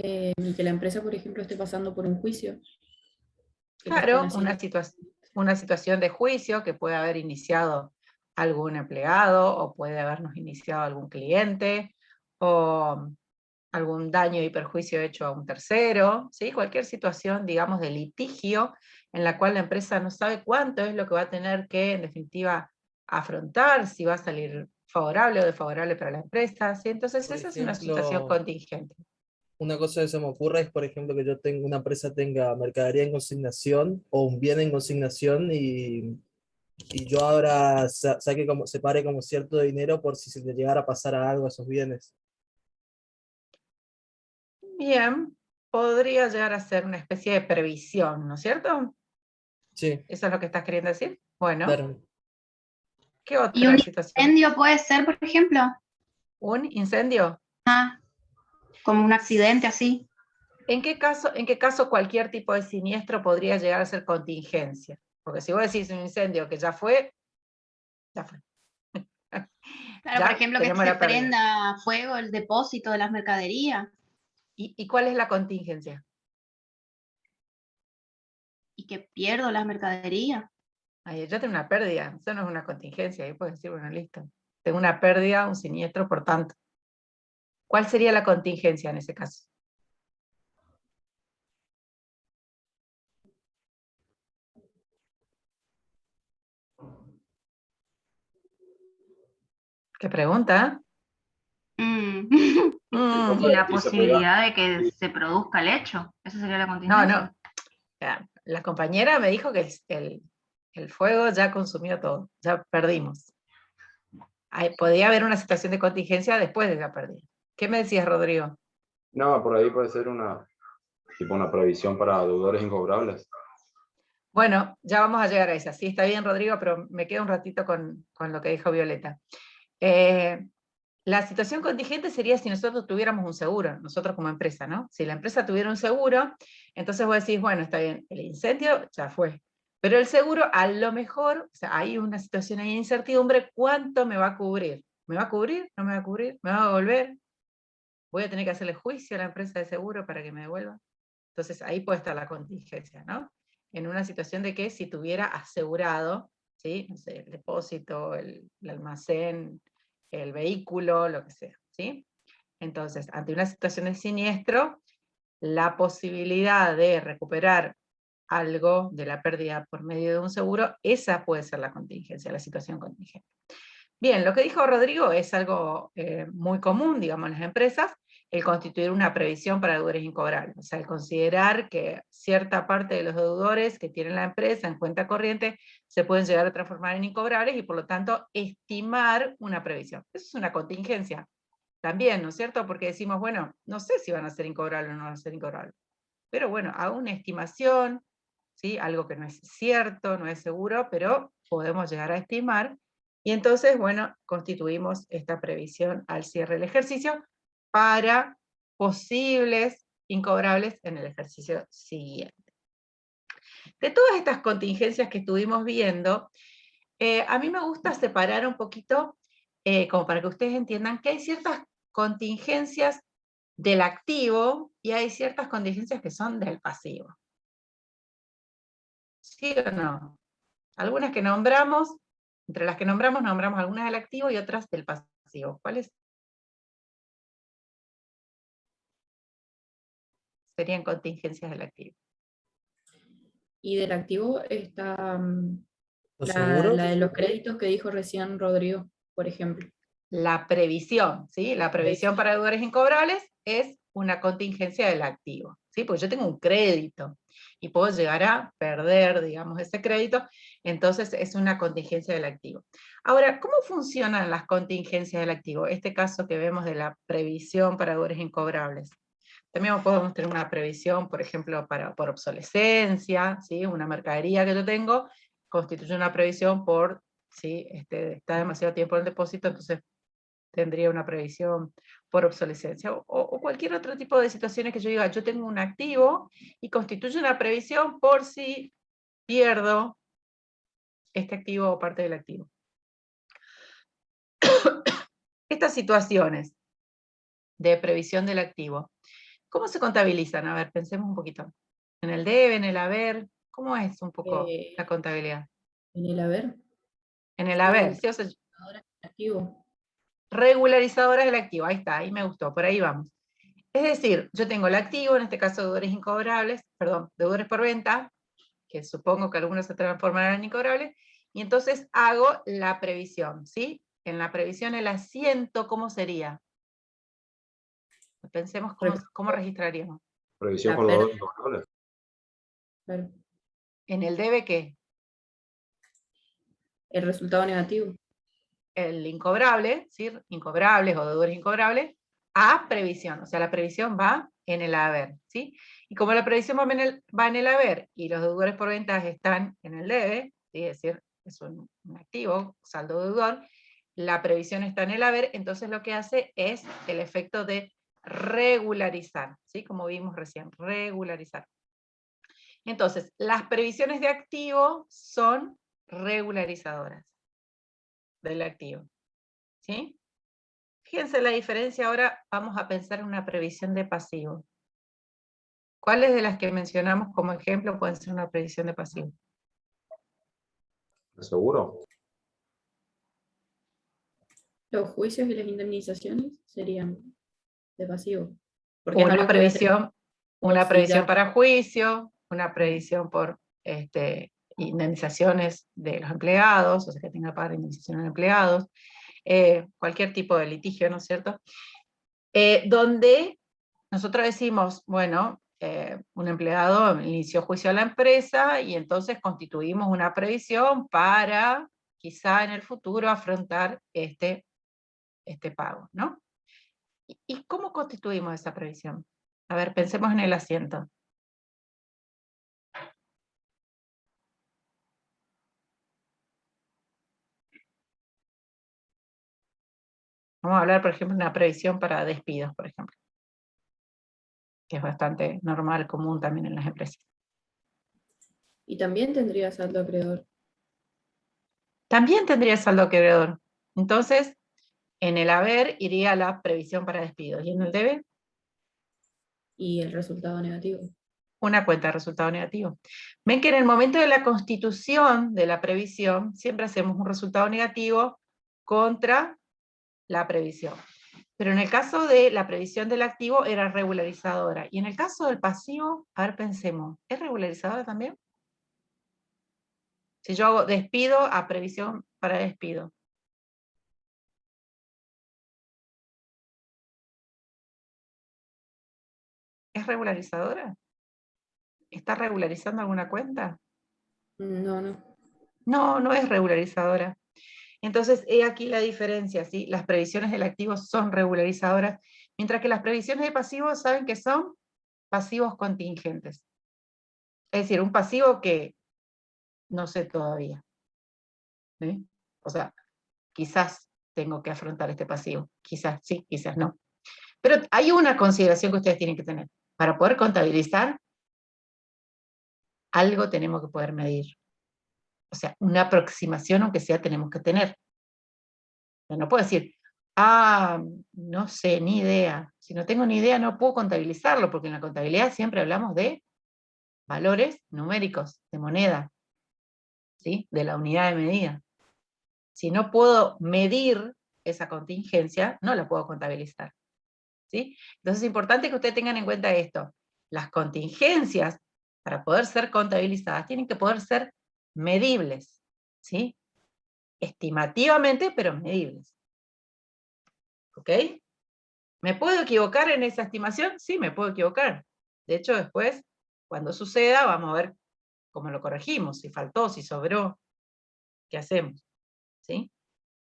y que la empresa, por ejemplo, esté pasando por un juicio, que te estén Claro, haciendo... una situación de juicio que puede haber iniciado algún empleado, o puede habernos iniciado algún cliente, o algún daño y perjuicio hecho a un tercero, ¿sí? Cualquier situación, digamos, de litigio en la cual la empresa no sabe cuánto es lo que va a tener que, en definitiva, afrontar, si va a salir favorable o desfavorable para la empresa, ¿sí? Entonces Por esa es una situación ejemplo, contingente. una cosa que se me ocurre es, por ejemplo, que yo tengo una empresa tenga mercadería en consignación o un bien en consignación y yo ahora saque como, separe como cierto dinero por si se le llegara a pasar algo a esos bienes. Bien, podría llegar a ser una especie de previsión, ¿no es cierto? Sí, ¿Eso es lo que estás queriendo decir? Bueno, claro. ¿qué ¿Y un otra situación? incendio puede ser, por ejemplo? ¿Un incendio? Ah, como un accidente así. En qué caso cualquier tipo de siniestro podría llegar a ser contingencia? Porque si vos decís un incendio que ya fue, ya fue. Claro, por Ya ejemplo, que tenemos se la pérdida. prenda a fuego el depósito de las mercaderías ¿Y cuál es la contingencia? y que pierdo las mercaderías. Ahí ya tengo una pérdida, eso no es una contingencia, ahí puedes decir, bueno, listo. Tengo una pérdida, un siniestro, por tanto. ¿Cuál sería la contingencia en ese caso? ¿Qué pregunta? Mm. Mm, Y la posibilidad de que se produzca el hecho. Esa sería la no, contingencia. no. La compañera me dijo que el fuego ya consumió todo, ya perdimos. Podía haber una situación de contingencia después de la pérdida. ¿Qué me decías, Rodrigo? No, por ahí puede ser tipo una previsión para deudores incobrables. Bueno, ya vamos a llegar a esa. Sí, está bien, Rodrigo, pero me quedo un ratito con lo que dijo Violeta. La situación contingente sería si nosotros tuviéramos un seguro, nosotros como empresa, ¿no? Si la empresa tuviera un seguro, entonces vos decís, bueno, está bien, el incendio ya fue, pero el seguro a lo mejor, o sea, hay una situación ahí de incertidumbre, ¿cuánto me va a cubrir? ¿Me va a cubrir? ¿No me va a cubrir? ¿Me va a devolver? ¿Voy a tener que hacerle juicio a la empresa de seguro para que me devuelva? Entonces ahí puede estar la contingencia, ¿no? En una situación de que si tuviera asegurado, ¿sí? No sé, el depósito, el almacén, el vehículo, lo que sea, ¿sí? Entonces, ante una situación de siniestro, la posibilidad de recuperar algo de la pérdida por medio de un seguro, esa puede ser la contingencia, la situación contingente. Bien, lo que dijo Rodrigo es algo muy común, digamos, en las empresas, el constituir una previsión para deudores incobrables. O sea, el considerar que cierta parte de los deudores que tiene la empresa en cuenta corriente se pueden llegar a transformar en incobrables y por lo tanto estimar una previsión. Eso es una contingencia también, ¿no es cierto? Porque decimos, bueno, no sé si van a ser incobrables o no van a ser incobrables. Pero bueno, hago una estimación, ¿sí? Algo que no es cierto, no es seguro, pero podemos llegar a estimar. Y entonces, bueno, constituimos esta previsión al cierre del ejercicio para posibles incobrables en el ejercicio siguiente. De todas estas contingencias que estuvimos viendo, a mí me gusta separar un poquito, como para que ustedes entiendan que hay ciertas contingencias del activo y hay ciertas contingencias que son del pasivo. ¿Sí o no? Algunas que nombramos, entre las que nombramos algunas del activo y otras del pasivo. ¿Cuáles serían contingencias del activo? Y del activo está ¿Los la de seguros? los créditos que dijo recién Rodrigo, por ejemplo. La previsión, ¿sí? La previsión para deudores incobrables es una contingencia del activo, ¿sí? Porque yo tengo un crédito y puedo llegar a perder, digamos, ese crédito, entonces es una contingencia del activo. Ahora, ¿cómo funcionan las contingencias del activo? Este caso que vemos de la previsión para deudores incobrables. También podemos tener una previsión, por ejemplo, por obsolescencia, ¿sí? Una mercadería que yo tengo constituye una previsión por, ¿sí? Está demasiado tiempo en el depósito, entonces tendría una previsión por obsolescencia, o cualquier otro tipo de situaciones que yo diga, yo tengo un activo y constituye una previsión por si pierdo este activo o parte del activo. Estas situaciones de previsión del activo ¿Cómo se contabilizan? A ver, pensemos un poquito. ¿En el debe, en el haber? ¿Cómo es un poco la contabilidad? En el haber. En el haber, ¿sí? O sea, Ahora activo. regularizadoras del activo, ahí está, ahí me gustó, por ahí vamos. Es decir, yo tengo el activo, en este caso deudores incobrables, perdón, deudores por venta, que supongo que algunos se transformarán en incobrables, y entonces hago la previsión, ¿sí? En la previsión el asiento, ¿cómo sería? Pensemos cómo registraríamos. Previsión La por deudores pérdida. incobrables. Claro. En el debe, ¿qué? El resultado negativo. El incobrable, ¿sí? Incobrables o deudores incobrables, a previsión. O sea, la previsión va en el haber, ¿sí? Y como la previsión va en el haber y los deudores por ventas están en el debe, ¿sí? Es decir, es un activo, saldo deudor, la previsión está en el haber, entonces lo que hace es el efecto de regularizar, ¿sí? Como vimos recién, regularizar. Entonces, las previsiones de activo son regularizadoras del activo, ¿sí? Fíjense la diferencia, ahora vamos a pensar en una previsión de pasivo. ¿Cuáles de las que mencionamos como ejemplo pueden ser una previsión de pasivo? ¿Seguro? Los juicios y las indemnizaciones serían de pasivo. Porque es Una algo que voy a tener previsión oscilar. para juicio, una previsión por indemnizaciones de los empleados, o sea que tenga que pagar indemnización a empleados, cualquier tipo de litigio, ¿no es cierto? Donde nosotros decimos, bueno, un empleado inició juicio a la empresa y entonces constituimos una previsión para quizá en el futuro afrontar este pago, ¿no? ¿Y cómo constituimos esa previsión? A ver, pensemos en el asiento. Vamos a hablar, por ejemplo, de una previsión para despidos, por ejemplo, que es bastante normal, común también en las empresas. Y también tendría saldo acreedor. También tendría saldo acreedor. Entonces, en el haber iría la previsión para despidos. ¿Y en el debe? Y el resultado negativo. Una cuenta de resultado negativo. Ven que en el momento de la constitución de la previsión, siempre hacemos un resultado negativo contra la previsión. Pero en el caso de la previsión del activo era regularizadora. Y en el caso del pasivo, a ver, pensemos, ¿es regularizadora también? Si yo hago despido a previsión para despido. ¿Es regularizadora? ¿Está regularizando alguna cuenta? No, no. No, no es regularizadora. Entonces, he aquí la diferencia, ¿sí? Las previsiones del activo son regularizadoras, mientras que las previsiones de pasivos saben que son pasivos contingentes. Es decir, un pasivo que no sé todavía, ¿sí? O sea, quizás tengo que afrontar este pasivo, quizás sí, quizás no. Pero hay una consideración que ustedes tienen que tener. Para poder contabilizar, algo tenemos que poder medir. O sea, una aproximación, aunque sea, tenemos que tener. No puedo decir, no sé, ni idea. Si no tengo ni idea, no puedo contabilizarlo, porque en la contabilidad siempre hablamos de valores numéricos, de moneda, ¿sí? De la unidad de medida. Si no puedo medir esa contingencia, no la puedo contabilizar, ¿sí? Entonces es importante que ustedes tengan en cuenta esto. Las contingencias, para poder ser contabilizadas, tienen que poder ser medibles, ¿sí? Estimativamente, pero medibles. ¿Ok? ¿Me puedo equivocar en esa estimación? Sí, me puedo equivocar. De hecho, después, cuando suceda, vamos a ver cómo lo corregimos, si faltó, si sobró, qué hacemos, ¿sí?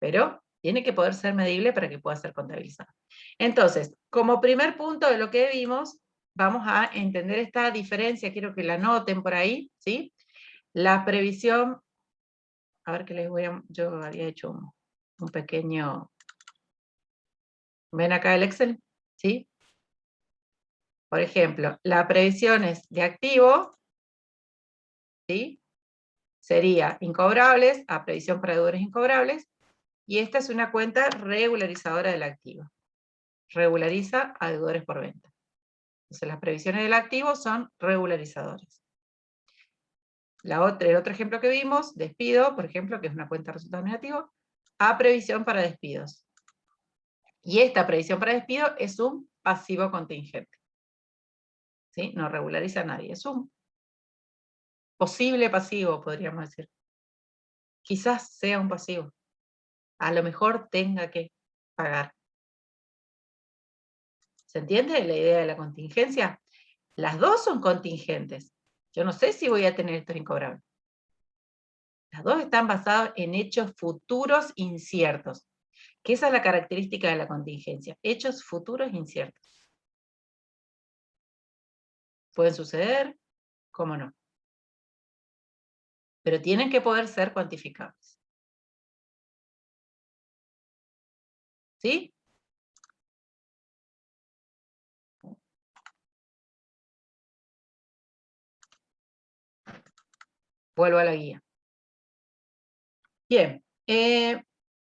Pero tiene que poder ser medible para que pueda ser contabilizado. Entonces, como primer punto de lo que vimos, vamos a entender esta diferencia, quiero que la noten por ahí, ¿sí? La previsión, a ver qué les voy a, yo había hecho un pequeño, ¿ven acá el Excel? ¿Sí? Por ejemplo, las previsiones de activo, ¿sí? Sería incobrables, a previsión para deudores incobrables, y esta es una cuenta regularizadora del activo. Regulariza a deudores por venta. Entonces las previsiones del activo son regularizadores. El otro ejemplo que vimos, despido, por ejemplo, que es una cuenta de resultado negativo, a previsión para despidos. Y esta previsión para despido es un pasivo contingente. ¿Sí? No regulariza a nadie, es un posible pasivo, podríamos decir. Quizás sea un pasivo. A lo mejor tenga que pagar. ¿Se entiende la idea de la contingencia? Las dos son contingentes. Yo no sé si voy a tener estos incobrables. Las dos están basadas en hechos futuros inciertos, que esa es la característica de la contingencia. Hechos futuros inciertos. Pueden suceder, cómo no. Pero tienen que poder ser cuantificables. ¿Sí? Vuelvo a la guía. Bien,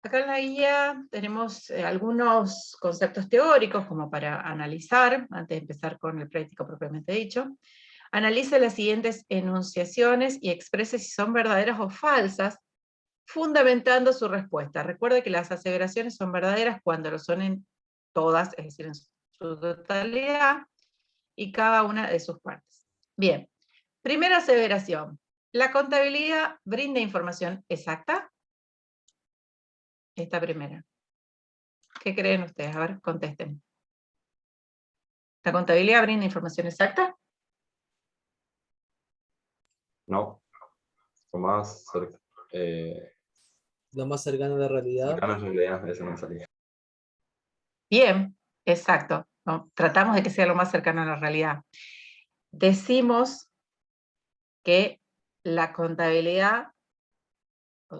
acá en la guía tenemos algunos conceptos teóricos como para analizar, antes de empezar con el práctico propiamente dicho. Analice las siguientes enunciaciones y exprese si son verdaderas o falsas, fundamentando su respuesta. Recuerde que las aseveraciones son verdaderas cuando lo son en todas, es decir, en su totalidad, y cada una de sus partes. Bien, primera aseveración. ¿La contabilidad brinda información exacta? Esta primera. ¿Qué creen ustedes? A ver, contesten. ¿La contabilidad brinda información exacta? No, lo más Lo más cercano a la realidad. cercano a la realidad, eso no me salía. Bien, exacto. ¿No? Tratamos de que sea lo más cercano a la realidad. Decimos que la contabilidad,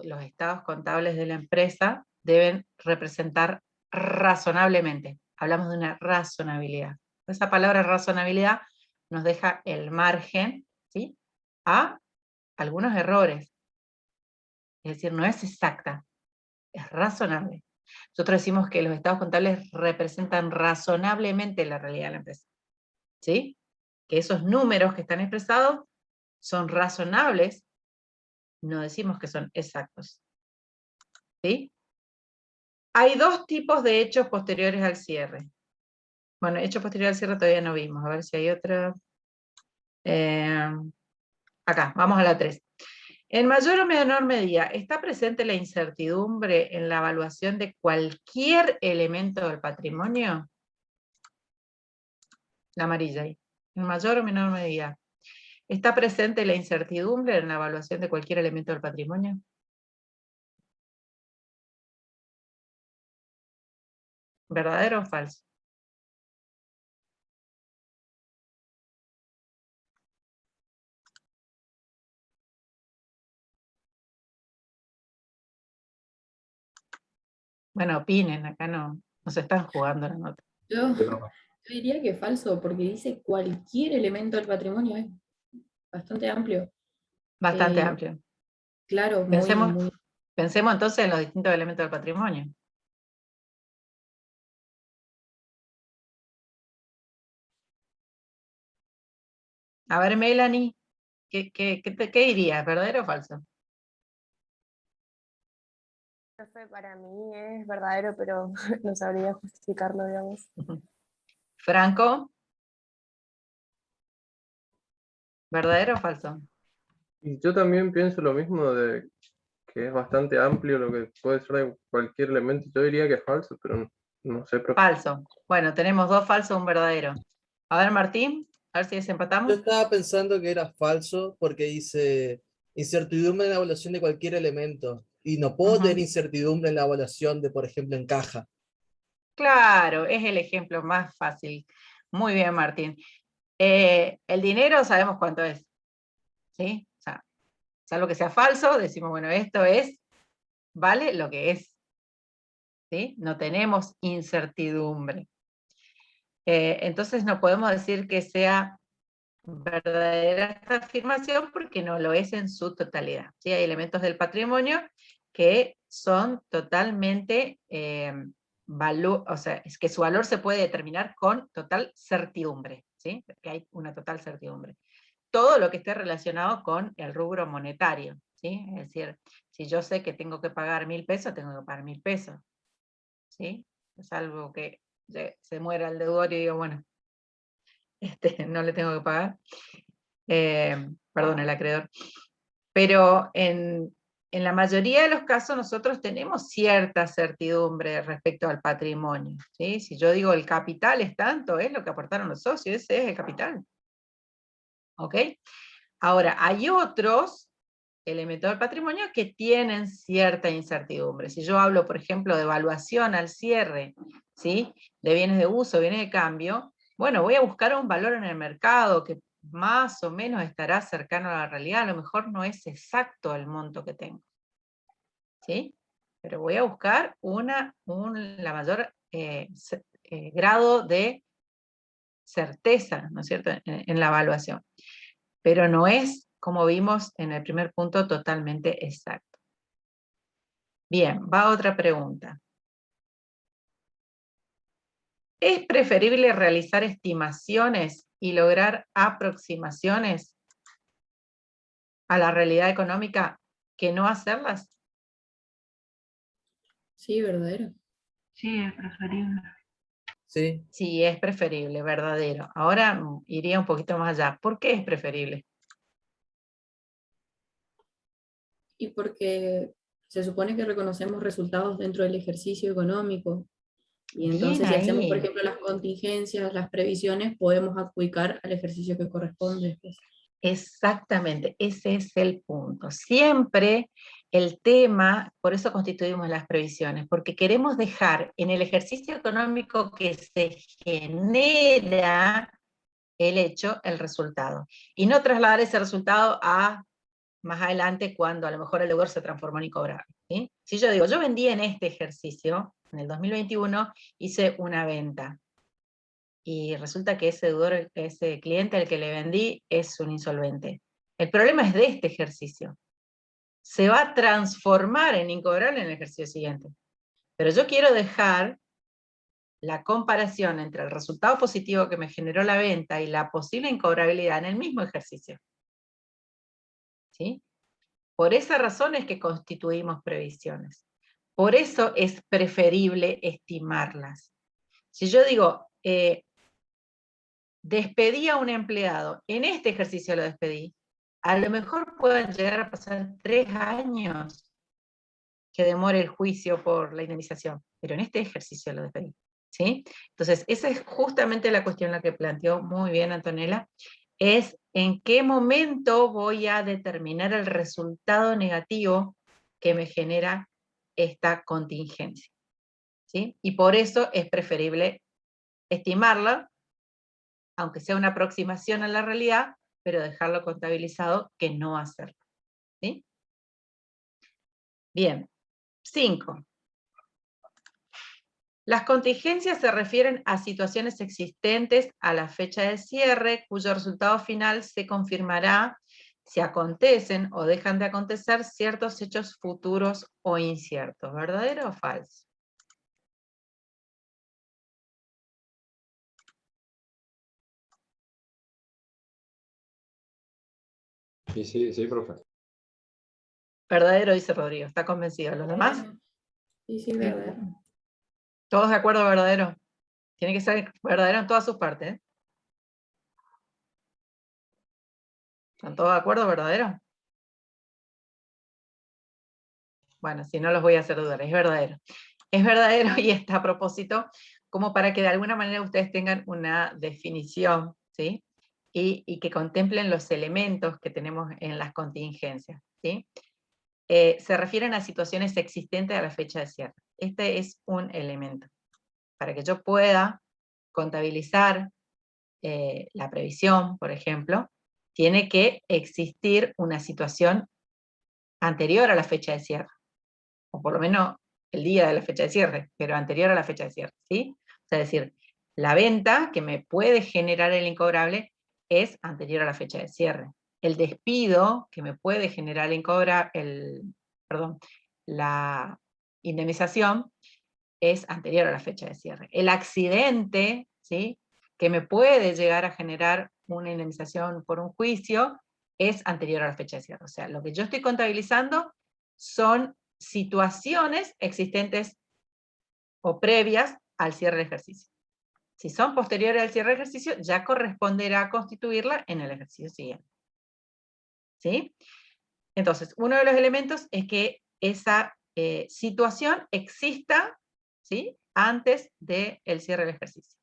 los estados contables de la empresa, deben representar razonablemente. Hablamos de una razonabilidad. Esa palabra razonabilidad nos deja el margen, ¿sí?, a algunos errores. Es decir, no es exacta, es razonable. Nosotros decimos que los estados contables representan razonablemente la realidad de la empresa. ¿Sí? Que esos números que están expresados son razonables, no decimos que son exactos. ¿Sí? Hay dos tipos de hechos posteriores al cierre. Bueno, hechos posteriores al cierre todavía no vimos, a ver si hay otra. Acá, vamos a la 3. En mayor o menor medida, ¿está presente la incertidumbre en la evaluación de cualquier elemento del patrimonio? La amarilla ahí. En mayor o menor medida. ¿Está presente la incertidumbre en la evaluación de cualquier elemento del patrimonio? ¿Verdadero o falso? Bueno, opinen, acá no se están jugando la nota. Yo, Yo no. yo diría que falso, porque dice cualquier elemento del patrimonio, es bastante amplio. Bastante Eh, amplio. Claro, Pensemos entonces en los distintos elementos del patrimonio. A ver, Melanie, ¿qué dirías? ¿Verdadero o falso? Profe, para mí es verdadero, pero no sabría justificarlo, digamos. Franco, ¿verdadero o falso? Y yo también pienso lo mismo de que es bastante amplio lo que puede ser de cualquier elemento. Yo diría que es falso, pero no sé, profe. Falso. Bueno, tenemos dos falsos, un verdadero. A ver, Martín, a ver si Yo desempatamos. estaba pensando que era falso porque dice incertidumbre en la evaluación de cualquier elemento. Y no puedo tener Ujú. incertidumbre en la evaluación de, por ejemplo, en caja. Claro, es el ejemplo más fácil. Muy bien, Martín. El dinero sabemos cuánto es. ¿Sí? O sea, salvo que sea falso, decimos, bueno, esto es, vale lo que es. ¿Sí? No tenemos incertidumbre. Entonces no podemos decir que sea verdadera esta afirmación porque no lo es en su totalidad. ¿Sí? Hay elementos del patrimonio que son totalmente, o sea, es que su valor se puede determinar con total certidumbre. ¿sí? Que hay una total certidumbre. Todo lo que esté relacionado con el rubro monetario, ¿sí? Es decir, si yo sé que tengo que pagar 1.000 pesos, tengo que pagar 1.000 pesos, ¿sí? Es algo que se muera el deudor y digo, bueno, no le tengo que pagar. Perdón, el acreedor. Pero en la mayoría de los casos nosotros tenemos cierta certidumbre respecto al patrimonio, ¿sí? Si yo digo el capital es tanto, es lo que aportaron los socios, ese es el capital. ¿Ok? Ahora, hay otros elementos del patrimonio que tienen cierta incertidumbre. Si yo hablo, por ejemplo, de evaluación al cierre, ¿sí? De bienes de uso, bienes de cambio, bueno, voy a buscar un valor en el mercado que más o menos estará cercano a la realidad, a lo mejor no es exacto el monto que tengo, ¿sí? Pero voy a buscar la mayor grado de certeza, ¿no es cierto?, en la evaluación. Pero no es, como vimos en el primer punto, totalmente exacto. Bien, va otra pregunta. ¿Es preferible realizar estimaciones y lograr aproximaciones a la realidad económica que no hacerlas? Sí, verdadero. Sí, es preferible. Sí, Sí, es preferible, verdadero. Ahora iría un poquito más allá. ¿Por qué es preferible? Y porque se supone que reconocemos resultados dentro del ejercicio económico. Y entonces, Bien si hacemos, por ahí. ejemplo, las contingencias, las previsiones, podemos adjudicar al ejercicio que corresponde. Exactamente, ese es el punto. Siempre el tema, por eso constituimos las previsiones, porque queremos dejar en el ejercicio económico que se genera el hecho, el resultado, y no trasladar ese resultado a más adelante cuando a lo mejor el deudor se transformó en incobrable, ¿sí? Si yo digo, yo vendí en este ejercicio, en el 2021, hice una venta, y resulta que ese deudor, ese cliente al que le vendí es un insolvente. El problema es de este ejercicio. Se va a transformar en incobrable en el ejercicio siguiente. Pero yo quiero dejar la comparación entre el resultado positivo que me generó la venta y la posible incobrabilidad en el mismo ejercicio. ¿Sí? Por esa razón es que constituimos previsiones. Por eso es preferible estimarlas. Si yo digo, despedí a un empleado, en este ejercicio lo despedí, a lo mejor pueden llegar a pasar 3 años que demore el juicio por la indemnización, pero en este ejercicio lo despedí, ¿sí? Entonces, esa es justamente la cuestión la que planteó muy bien Antonella, es en qué momento voy a determinar el resultado negativo que me genera esta contingencia, ¿sí? Y por eso es preferible estimarla, aunque sea una aproximación a la realidad, pero dejarlo contabilizado que no hacerlo, ¿sí? Bien, 5. Las contingencias se refieren a situaciones existentes a la fecha de cierre, cuyo resultado final se confirmará si acontecen o dejan de acontecer ciertos hechos futuros o inciertos. ¿Verdadero o falso? Sí, sí, sí, profe. Verdadero, dice Rodrigo. ¿Está convencido? ¿Los demás? Sí, sí, verdadero. ¿Todos de acuerdo, verdadero? Tiene que ser verdadero en todas sus partes, ¿eh? ¿Están todos de acuerdo, verdadero? Bueno, si no los voy a hacer dudar, es verdadero. Es verdadero y está a propósito, como para que de alguna manera ustedes tengan una definición, ¿sí? Y que contemplen los elementos que tenemos en las contingencias, ¿sí? Se refieren a situaciones existentes a la fecha de cierre. Este es un elemento. Para que yo pueda contabilizar la previsión, por ejemplo, tiene que existir una situación anterior a la fecha de cierre, o por lo menos el día de la fecha de cierre, pero anterior a la fecha de cierre, ¿sí? O sea, es decir, la venta que me puede generar el incobrable es anterior a la fecha de cierre. El despido que me puede generar la indemnización es anterior a la fecha de cierre. El accidente, ¿sí?, que me puede llegar a generar una indemnización por un juicio es anterior a la fecha de cierre. O sea, lo que yo estoy contabilizando son situaciones existentes o previas al cierre del ejercicio. Si son posteriores al cierre del ejercicio, ya corresponderá constituirla en el ejercicio siguiente. ¿Sí? Entonces, uno de los elementos es que esa situación exista, ¿sí?, antes del cierre del ejercicio.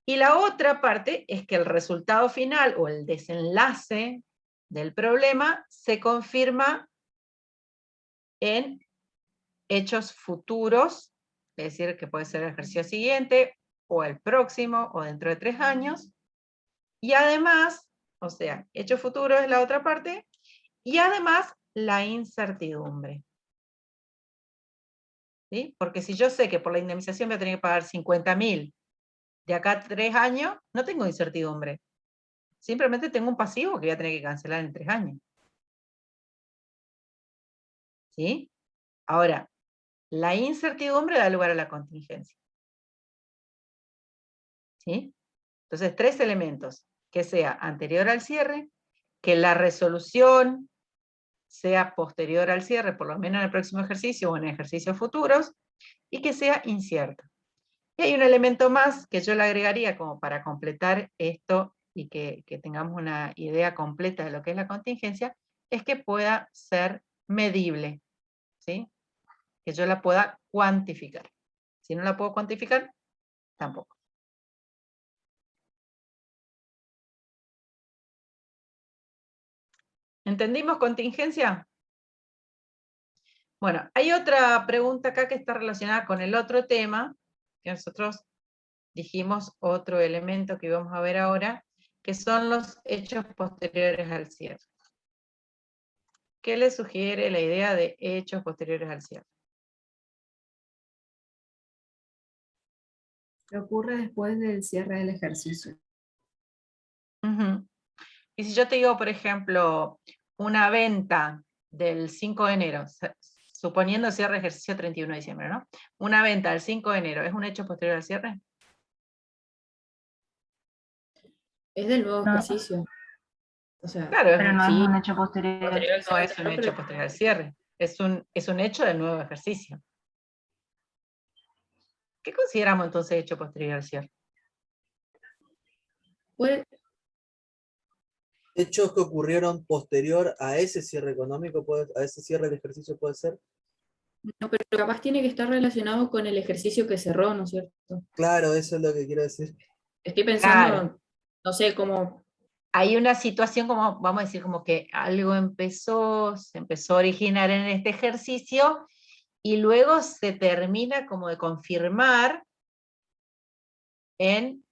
Y la otra parte es que el resultado final o el desenlace del problema se confirma en hechos futuros, es decir, que puede ser el ejercicio siguiente, o el próximo, o dentro de 3 años, y además, o sea, hechos futuros es la otra parte, y además la incertidumbre. ¿Sí? Porque si yo sé que por la indemnización voy a tener que pagar 50.000 de acá a 3 años, no tengo incertidumbre. Simplemente tengo un pasivo que voy a tener que cancelar en 3 años. ¿Sí? Ahora, la incertidumbre da lugar a la contingencia. ¿Sí? Entonces, 3 elementos. Que sea anterior al cierre, que la resolución sea posterior al cierre, por lo menos en el próximo ejercicio o en ejercicios futuros, y que sea incierta. Y hay un elemento más que yo le agregaría como para completar esto y que tengamos una idea completa de lo que es la contingencia, es que pueda ser medible, ¿sí? Que yo la pueda cuantificar. Si no la puedo cuantificar, tampoco. ¿Entendimos contingencia? Bueno, hay otra pregunta acá que está relacionada con el otro tema, que nosotros dijimos otro elemento que vamos a ver ahora, que son los hechos posteriores al cierre. ¿Qué le sugiere la idea de hechos posteriores al cierre? ¿Qué ocurre después del cierre del ejercicio? Ujú. Y si yo te digo, por ejemplo, una venta del 5 de enero, suponiendo cierre de ejercicio 31 de diciembre, ¿no? Una venta del 5 de enero, ¿es un hecho posterior al cierre? Es del nuevo No. ejercicio. O sea, Claro, Pero no es sí, un hecho posterior. posterior al no cierre, es un pero hecho posterior al cierre, es un hecho del nuevo ejercicio. ¿Qué consideramos entonces hecho posterior al cierre? puede- Hechos que ocurrieron posterior a ese cierre económico, a ese cierre del ejercicio puede ser. no, pero capaz tiene que estar relacionado con el ejercicio que cerró, ¿no es cierto? Claro, eso es lo que quiero decir. Estoy pensando, Claro. no sé, cómo Hay una situación como, vamos a decir, como que algo se empezó a originar en este ejercicio, y luego se termina como de confirmar en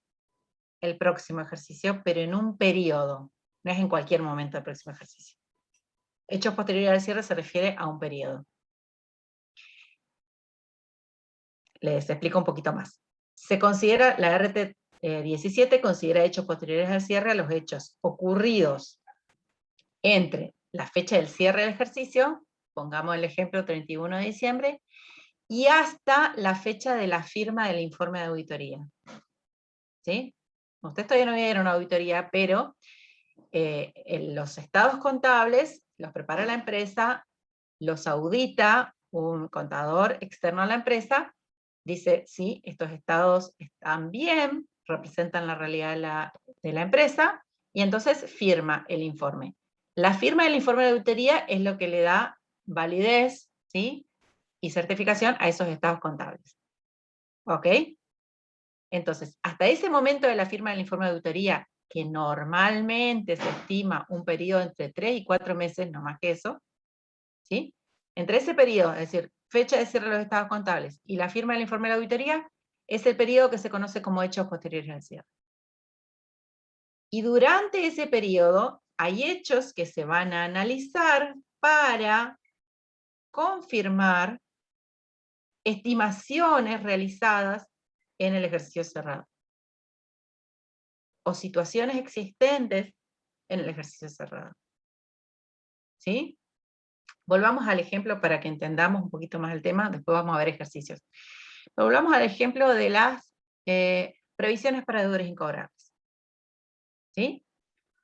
el próximo ejercicio, pero en un periodo, no es en cualquier momento del próximo ejercicio. Hechos posteriores al cierre se refiere a un periodo. Les explico un poquito más. Se considera, la RT 17 considera hechos posteriores al cierre a los hechos ocurridos entre la fecha del cierre del ejercicio, pongamos el ejemplo 31 de diciembre, y hasta la fecha de la firma del informe de auditoría. ¿Sí? Ustedes todavía no vieron una auditoría, pero los estados contables los prepara la empresa, los audita un contador externo a la empresa, dice, sí, estos estados están bien, representan la realidad de la empresa, y entonces firma el informe. La firma del informe de auditoría es lo que le da validez, ¿sí?, y certificación a esos estados contables. ¿Ok? Entonces, hasta ese momento de la firma del informe de auditoría, que normalmente se estima un periodo entre 3 y 4 meses, no más que eso, ¿sí? Entre ese periodo, es decir, fecha de cierre de los estados contables y la firma del informe de auditoría, es el periodo que se conoce como hechos posteriores al cierre. Y durante ese periodo hay hechos que se van a analizar para confirmar estimaciones realizadas en el ejercicio cerrado, o situaciones existentes en el ejercicio cerrado. ¿Sí? Volvamos al ejemplo para que entendamos un poquito más el tema, después vamos a ver ejercicios. Volvamos al ejemplo de las previsiones para deudores incobrables. ¿Sí?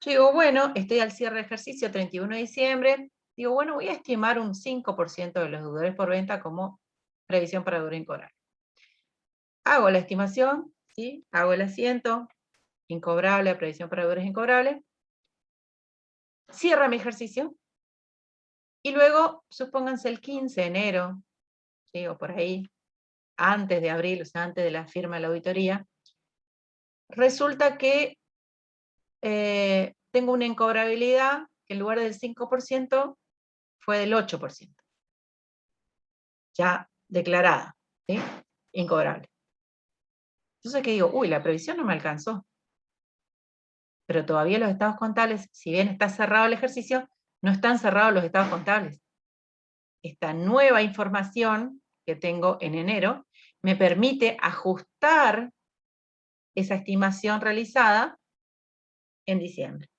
Yo digo, bueno, estoy al cierre de ejercicio 31 de diciembre, digo, bueno, voy a estimar un 5% de los deudores por venta como previsión para deudores incobrables. Hago la estimación, ¿sí? Hago el asiento, incobrable, previsión para deudores incobrables, cierra mi ejercicio, y luego, supónganse el 15 de enero, ¿sí? O por ahí, antes de abril, o sea, antes de la firma de la auditoría, resulta que tengo una incobrabilidad que en lugar del 5% fue del 8%. Ya declarada, ¿sí? Incobrable. Entonces, ¿qué digo? Uy, la previsión no me alcanzó. Pero todavía los estados contables, si bien está cerrado el ejercicio, no están cerrados los estados contables. Esta nueva información que tengo en enero me permite ajustar esa estimación realizada en diciembre.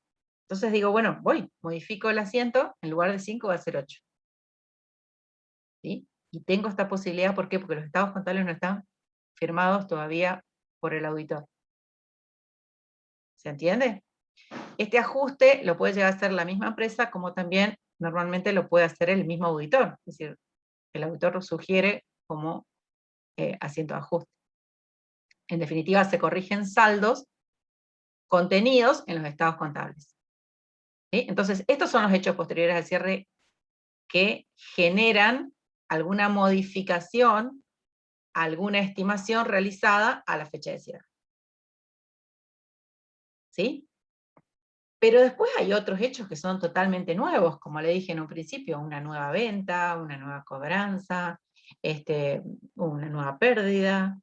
Entonces digo, bueno, modifico el asiento, en lugar de 5 va a ser 8. ¿Sí? Y tengo esta posibilidad, ¿por qué? Porque los estados contables no están firmados todavía por el auditor. ¿Se entiende? Este ajuste lo puede llegar a hacer la misma empresa, como también normalmente lo puede hacer el mismo auditor. Es decir, el auditor lo sugiere como asiento de ajuste. En definitiva, se corrigen saldos contenidos en los estados contables. ¿Sí? Entonces, estos son los hechos posteriores al cierre que generan alguna modificación, alguna estimación realizada a la fecha de cierre. ¿Sí? Pero después hay otros hechos que son totalmente nuevos, como le dije en un principio, una nueva venta, una nueva cobranza, una nueva pérdida.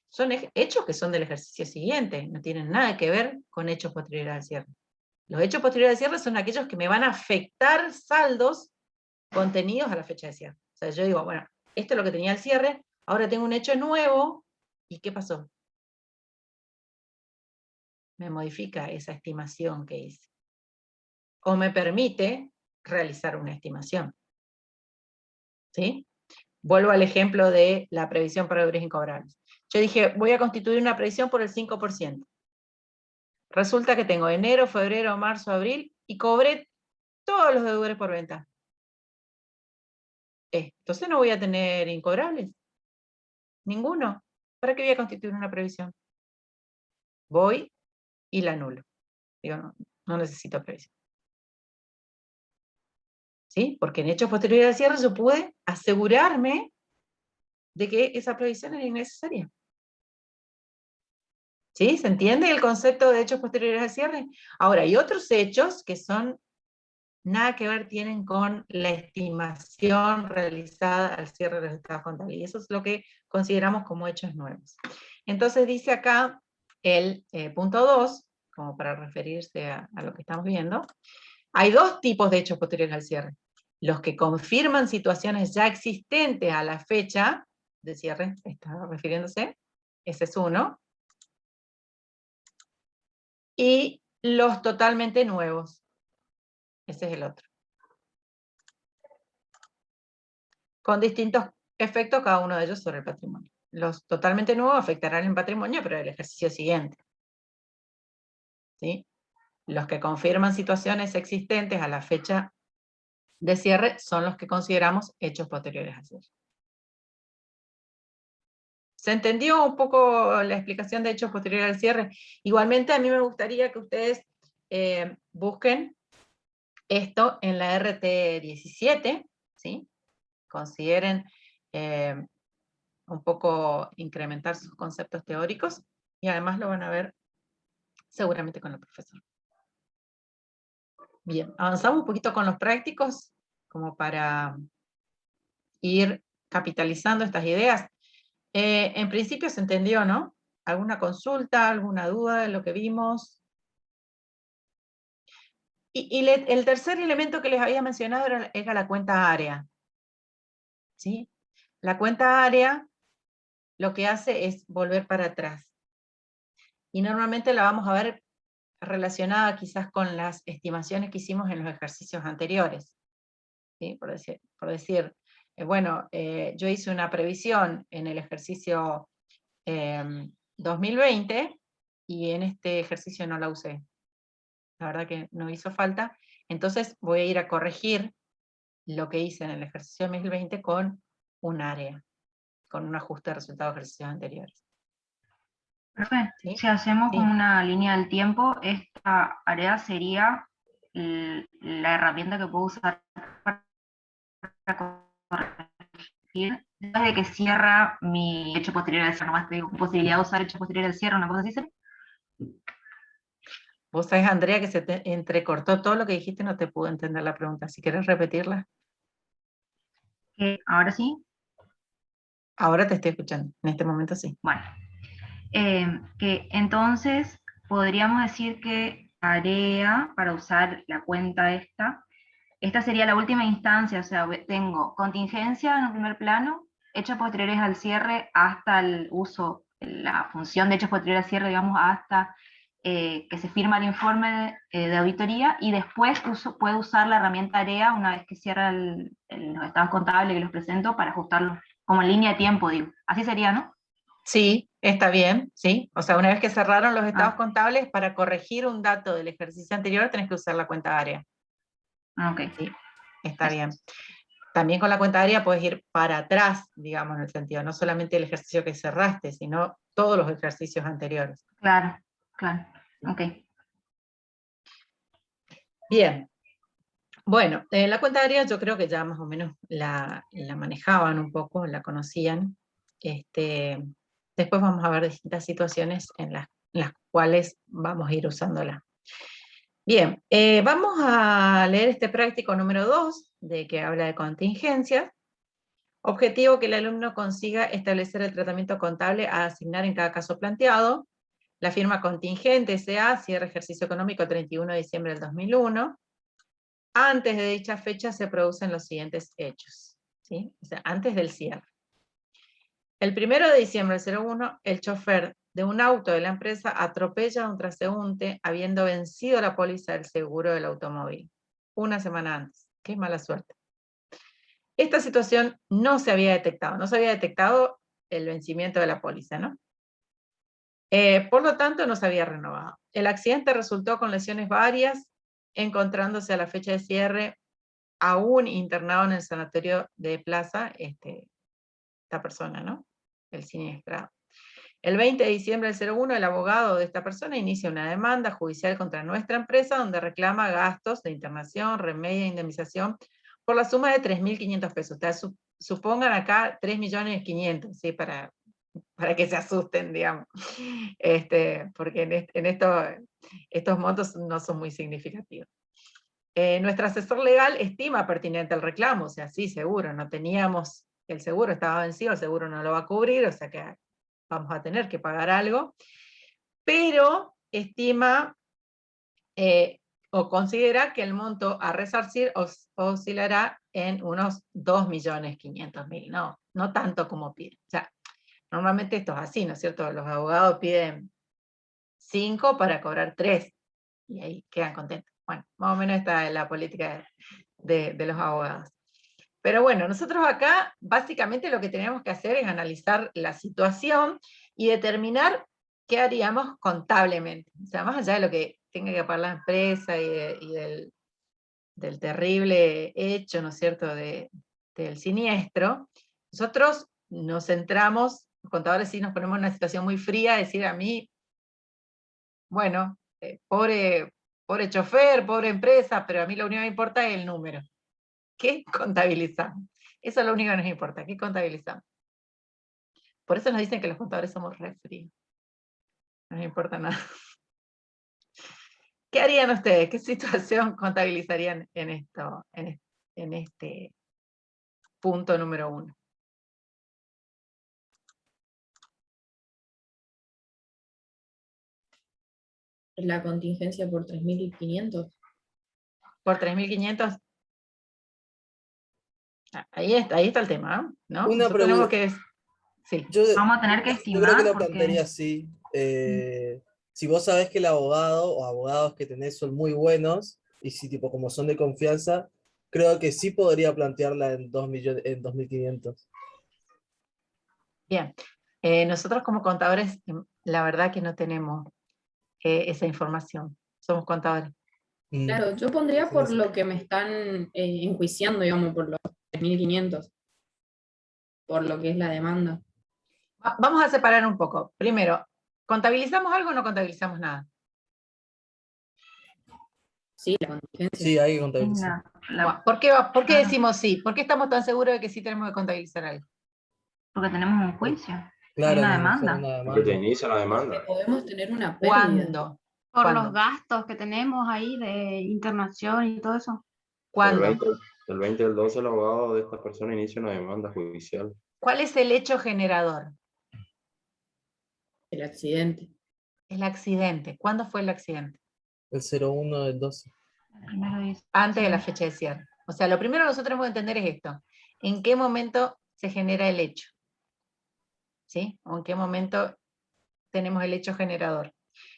Son hechos que son del ejercicio siguiente, no tienen nada que ver con hechos posteriores al cierre. Los hechos posteriores al cierre son aquellos que me van a afectar saldos contenidos a la fecha de cierre. O sea, yo digo, bueno, esto es lo que tenía el cierre, ahora tengo un hecho nuevo, ¿y qué pasó? Me modifica esa estimación que hice. O me permite realizar una estimación. ¿Sí? Vuelvo al ejemplo de la previsión para deudores incobrables. Yo dije, voy a constituir una previsión por el 5%. Resulta que tengo enero, febrero, marzo, abril, y cobré todos los deudores por venta. Entonces no voy a tener incobrables. Ninguno. ¿Para qué voy a constituir una previsión? Voy y la anulo. Digo, no necesito previsión. ¿Sí? Porque en hechos posteriores al cierre yo pude asegurarme de que esa previsión era innecesaria. ¿Sí? ¿Se entiende el concepto de hechos posteriores al cierre? Ahora, hay otros hechos que son nada que ver, tienen con la estimación realizada al cierre de los estados contables. Y eso es lo que consideramos como hechos nuevos. Entonces dice acá el punto 2, como para referirse a lo que estamos viendo, hay dos tipos de hechos posteriores al cierre. Los que confirman situaciones ya existentes a la fecha de cierre, está refiriéndose, ese es uno. Y los totalmente nuevos, ese es el otro. Con distintos efectos cada uno de ellos sobre el patrimonio. Los totalmente nuevos afectarán el patrimonio, pero el ejercicio siguiente. ¿Sí? Los que confirman situaciones existentes a la fecha de cierre son los que consideramos hechos posteriores al cierre. ¿Se entendió un poco la explicación de hechos posteriores al cierre? Igualmente a mí me gustaría que ustedes busquen esto en la RT 17, ¿sí? Consideren un poco incrementar sus conceptos teóricos, y además lo van a ver seguramente con el profesor. Bien, avanzamos un poquito con los prácticos, como para ir capitalizando estas ideas. En principio se entendió, ¿no? ¿Alguna consulta, alguna duda de lo que vimos? Y el tercer elemento que les había mencionado era la cuenta área. ¿Sí? La cuenta área lo que hace es volver para atrás. Y normalmente la vamos a ver relacionada quizás con las estimaciones que hicimos en los ejercicios anteriores. ¿Sí? Por decir, yo hice una previsión en el ejercicio 2020 y en este ejercicio no la usé. La verdad que no hizo falta. Entonces voy a ir a corregir lo que hice en el ejercicio 2020 con un área, con un ajuste de resultados de ejercicios anteriores. Profe, ¿Sí? si hacemos Sí. como una línea del tiempo, esta área sería la herramienta que puedo usar para corregir después de que cierra mi hecho posterior al cierre. Nomás te digo, posibilidad de usar hecho posterior al cierre, una cosa así. Vos sabés, Andrea, que se te entrecortó todo lo que dijiste, no te pude entender la pregunta. Si querés repetirla. Ahora sí, Ahora te estoy escuchando, en este momento sí. bueno. Que entonces podríamos decir que tarea para usar la cuenta esta sería la última instancia, o sea, tengo contingencia en el primer plano, hechos posteriores al cierre hasta el uso, la función de hechos posteriores al cierre, digamos, hasta que se firma el informe de auditoría, y después puedo usar la herramienta AREA una vez que cierra los estados contables que los presento para ajustarlos como en línea de tiempo, digo. Así sería, ¿no? Sí, está bien, sí. O sea, una vez que cerraron los estados contables, para corregir un dato del ejercicio anterior tenés que usar la cuenta área. Ok. Sí, está bien. También con la cuenta área puedes ir para atrás, digamos, en el sentido, no solamente el ejercicio que cerraste, sino todos los ejercicios anteriores. Claro, claro. Ok. Bien. Bueno, la cuenta área yo creo que ya más o menos la manejaban un poco, la conocían. Después vamos a ver distintas situaciones en las cuales vamos a ir usándola. Bien, vamos a leer este práctico número 2, de que habla de contingencias. Objetivo: que el alumno consiga establecer el tratamiento contable a asignar en cada caso planteado. La firma contingente S.A. cierra ejercicio económico 31 de diciembre del 2001. Antes de dicha fecha se producen los siguientes hechos, ¿sí? O sea, antes del cierre. El 1 de diciembre del 01, el chofer de un auto de la empresa atropella a un transeúnte habiendo vencido la póliza del seguro del automóvil. Una semana antes. Qué mala suerte. Esta situación no se había detectado el vencimiento de la póliza, ¿no? Por lo tanto, no se había renovado. El accidente resultó con lesiones varias, encontrándose a la fecha de cierre aún internado en el sanatorio de Plaza, esta persona, ¿no? El siniestrado. El 20 de diciembre del 01, el abogado de esta persona inicia una demanda judicial contra nuestra empresa donde reclama gastos de internación, remedio e indemnización por la suma de 3.500 pesos. Ustedes supongan acá 3.500.000, ¿sí? Para que se asusten, digamos. Porque estos montos no son muy significativos. Nuestro asesor legal estima pertinente el reclamo, o sea, sí, seguro, no teníamos, el seguro estaba vencido, el seguro no lo va a cubrir, o sea que vamos a tener que pagar algo, pero estima o considera que el monto a resarcir oscilará en unos 2.500.000, no tanto como piden. O sea, normalmente esto es así, ¿no es cierto? Los abogados piden 5 para cobrar 3, y ahí quedan contentos. Bueno, más o menos esta es la política de los abogados. Pero bueno, nosotros acá básicamente lo que tenemos que hacer es analizar la situación y determinar qué haríamos contablemente. O sea, más allá de lo que tenga que pagar la empresa y del terrible hecho, ¿no es cierto?, del siniestro, nosotros nos centramos, los contadores sí nos ponemos en una situación muy fría, decir a mí, bueno, pobre chofer, pobre empresa, pero a mí lo único que me importa es el número. ¿Qué contabilizamos? Eso es lo único que nos importa, ¿qué contabilizamos? Por eso nos dicen que los contadores somos re fríos. No nos importa nada. ¿Qué harían ustedes? ¿Qué situación contabilizarían en este punto número 1? La contingencia por 3.500. Por 3.500. Ahí está el tema, ¿no? Una Nosotros tenemos pregunta. Sí. Vamos a tener que Yo creo que estimar lo porque... plantearía así. Si vos sabés que el abogado o abogados que tenés son muy buenos, y si tipo como son de confianza, creo que sí podría plantearla en 2 millones, en 2.500. Bien. Nosotros como contadores, la verdad que no tenemos esa información. Somos contadores. Claro, yo pondría Sí, por sí. lo que me están enjuiciando, digamos, por los 3.500, por lo que es la demanda. Vamos a separar un poco. Primero, ¿contabilizamos algo o no contabilizamos nada? Sí, la contingencia. Sí, hay que contabilizar. ¿Por qué decimos sí? ¿Por qué estamos tan seguros de que sí tenemos que contabilizar algo? Porque tenemos un juicio, hay Claro, una nos iniciaron demanda. una Porque te demanda. inicia la demanda. Porque podemos tener una pérdida. ¿Cuándo? Por ¿Cuándo? los gastos que tenemos ahí de internación y todo eso. ¿Cuándo? El 20 del 12 el abogado de esta persona inicia una demanda judicial. ¿Cuál es el hecho generador? El accidente. El accidente. ¿Cuándo fue el accidente? El 01 del 12. El primero dice, Antes de la fecha de cierre. O sea, lo primero que nosotros tenemos que entender es esto. ¿En qué momento se genera el hecho? ¿Sí? ¿O en qué momento tenemos el hecho generador?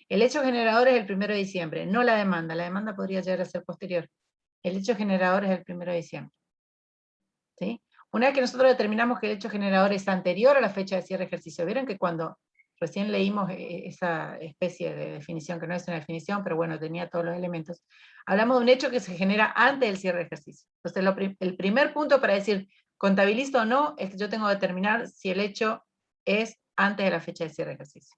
El hecho generador es el 1 de diciembre, no la demanda. La demanda podría llegar a ser posterior. El hecho generador es el 1 de diciembre. ¿Sí? Una vez que nosotros determinamos que el hecho generador es anterior a la fecha de cierre de ejercicio, vieron que cuando recién leímos esa especie de definición, que no es una definición, pero bueno, tenía todos los elementos, hablamos de un hecho que se genera antes del cierre de ejercicio. Entonces, el primer punto para decir contabilizo o no, es que yo tengo que determinar si el hecho es antes de la fecha de cierre de ejercicio.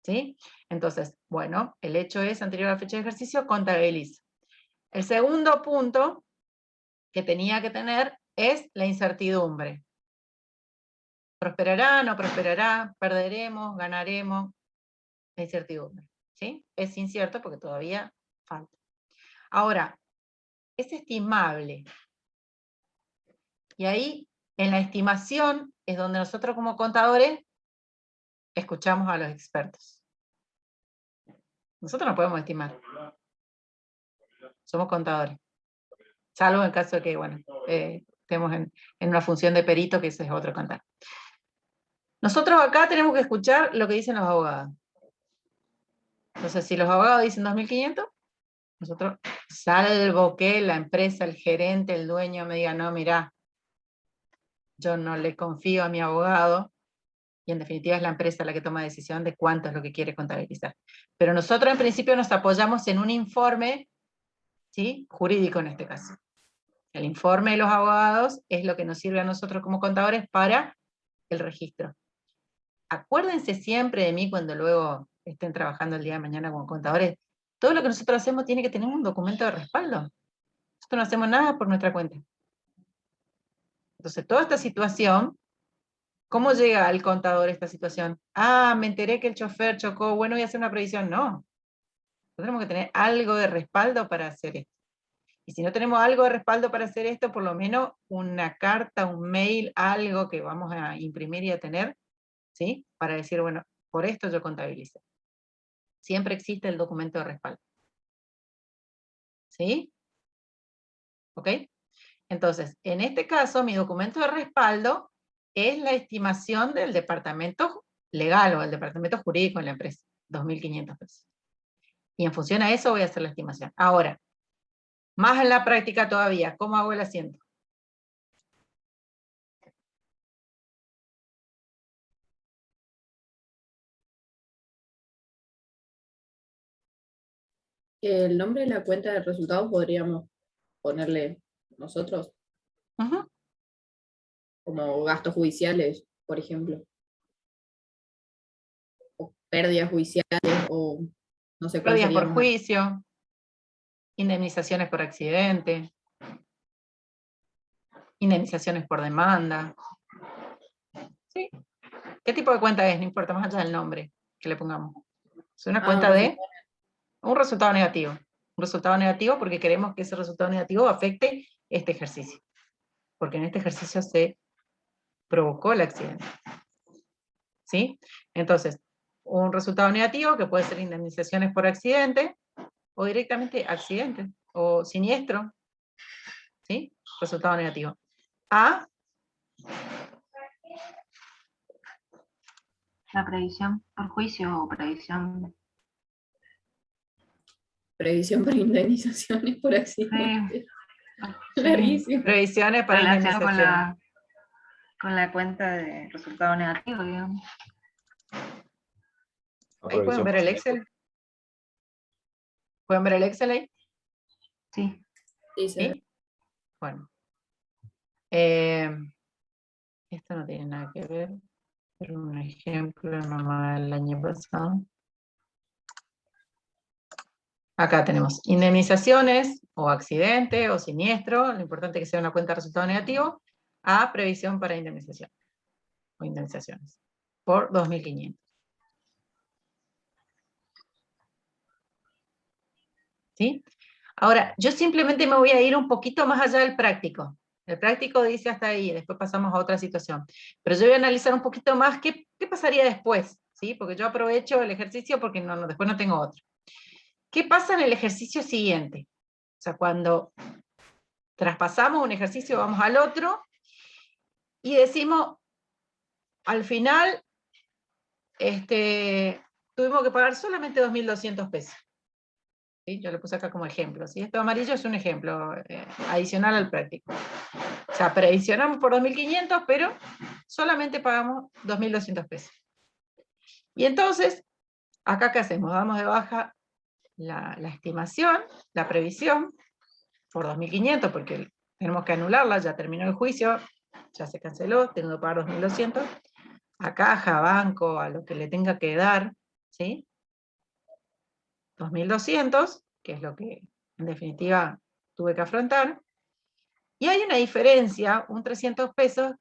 ¿Sí? Entonces, bueno, el hecho es anterior a la fecha de ejercicio, contabilizo. El segundo punto que tenía que tener es la incertidumbre. ¿Prosperará, no prosperará? ¿Perderemos, ganaremos? La incertidumbre. ¿Sí? Es incierto porque todavía falta. Ahora, es estimable. Y ahí, en la estimación, es donde nosotros como contadores escuchamos a los expertos. Nosotros no podemos estimar. Somos contadores. Salvo en caso de que, bueno, estemos en una función de perito, que ese es otro cantar. Nosotros acá tenemos que escuchar lo que dicen los abogados. Entonces, si los abogados dicen 2.500, nosotros, salvo que la empresa, el gerente, el dueño me diga, no, mirá, yo no le confío a mi abogado, y en definitiva es la empresa la que toma decisión de cuánto es lo que quiere contabilizar. Pero nosotros en principio nos apoyamos en un informe, ¿sí?, jurídico en este caso. El informe de los abogados es lo que nos sirve a nosotros como contadores para el registro. Acuérdense siempre de mí cuando luego estén trabajando el día de mañana como contadores. Todo lo que nosotros hacemos tiene que tener un documento de respaldo. Nosotros no hacemos nada por nuestra cuenta. Entonces, toda esta situación, ¿cómo llega al contador esta situación? Ah, me enteré que el chofer chocó, bueno, voy a hacer una previsión. No. Nosotros tenemos que tener algo de respaldo para hacer esto. Y si no tenemos algo de respaldo para hacer esto, por lo menos una carta, un mail, algo que vamos a imprimir y a tener, ¿sí?, para decir, bueno, por esto yo contabilizo. Siempre existe el documento de respaldo. ¿Sí? ¿Ok? Entonces, en este caso, mi documento de respaldo es la estimación del departamento legal o el departamento jurídico en la empresa, 2.500 pesos. Y en función a eso voy a hacer la estimación. Ahora, más en la práctica todavía, ¿cómo hago el asiento? El nombre de la cuenta de resultados podríamos ponerle nosotros Ujú. como gastos judiciales, por ejemplo. O pérdidas judiciales, o no sé cuál Pérdidas sería por más. juicio, indemnizaciones por accidente, indemnizaciones por demanda. ¿Sí? ¿Qué tipo de cuenta es? No importa, más allá del nombre que le pongamos. Es una cuenta de un resultado negativo. Un resultado negativo porque queremos que ese resultado negativo afecte este ejercicio. Porque en este ejercicio se provocó el accidente. ¿Sí? Entonces, un resultado negativo que puede ser indemnizaciones por accidente, o directamente accidente, o siniestro. ¿Sí? Resultado negativo. A, la previsión por juicio o previsión. Previsión para indemnizaciones por accidente. Sí. Larguísimo. previsiones para Relacionado indemnización. Con la cuenta de resultado negativo, digamos. La Ahí pueden previsión ver el positiva. Excel. ¿Pueden ver el Excel ahí? Sí. Sí, se ve. ¿Sí? Bueno. Esto no tiene nada que ver. Pero un ejemplo nomás del año pasado. Acá tenemos indemnizaciones o accidente o siniestro, lo importante es que sea una cuenta de resultado negativo, a previsión para indemnización o indemnizaciones, por 2.500. ¿Sí? Ahora, yo simplemente me voy a ir un poquito más allá del práctico. El práctico dice hasta ahí, después pasamos a otra situación. Pero yo voy a analizar un poquito más qué pasaría después, ¿sí? Porque yo aprovecho el ejercicio porque después no tengo otro. ¿Qué pasa en el ejercicio siguiente? O sea, cuando traspasamos un ejercicio, vamos al otro, y decimos, al final, tuvimos que pagar solamente 2.200 pesos. ¿Sí? Yo lo puse acá como ejemplo. ¿Sí? Esto amarillo es un ejemplo adicional al práctico. O sea, previsionamos por 2.500, pero solamente pagamos 2.200 pesos. Y entonces, acá ¿qué hacemos? Damos de baja la estimación, la previsión, por 2.500, porque tenemos que anularla, ya terminó el juicio, ya se canceló, tengo que pagar 2.200, a caja, banco, a lo que le tenga que dar, ¿sí? 2.200, que es lo que en definitiva tuve que afrontar, y hay una diferencia, un 300 pesos,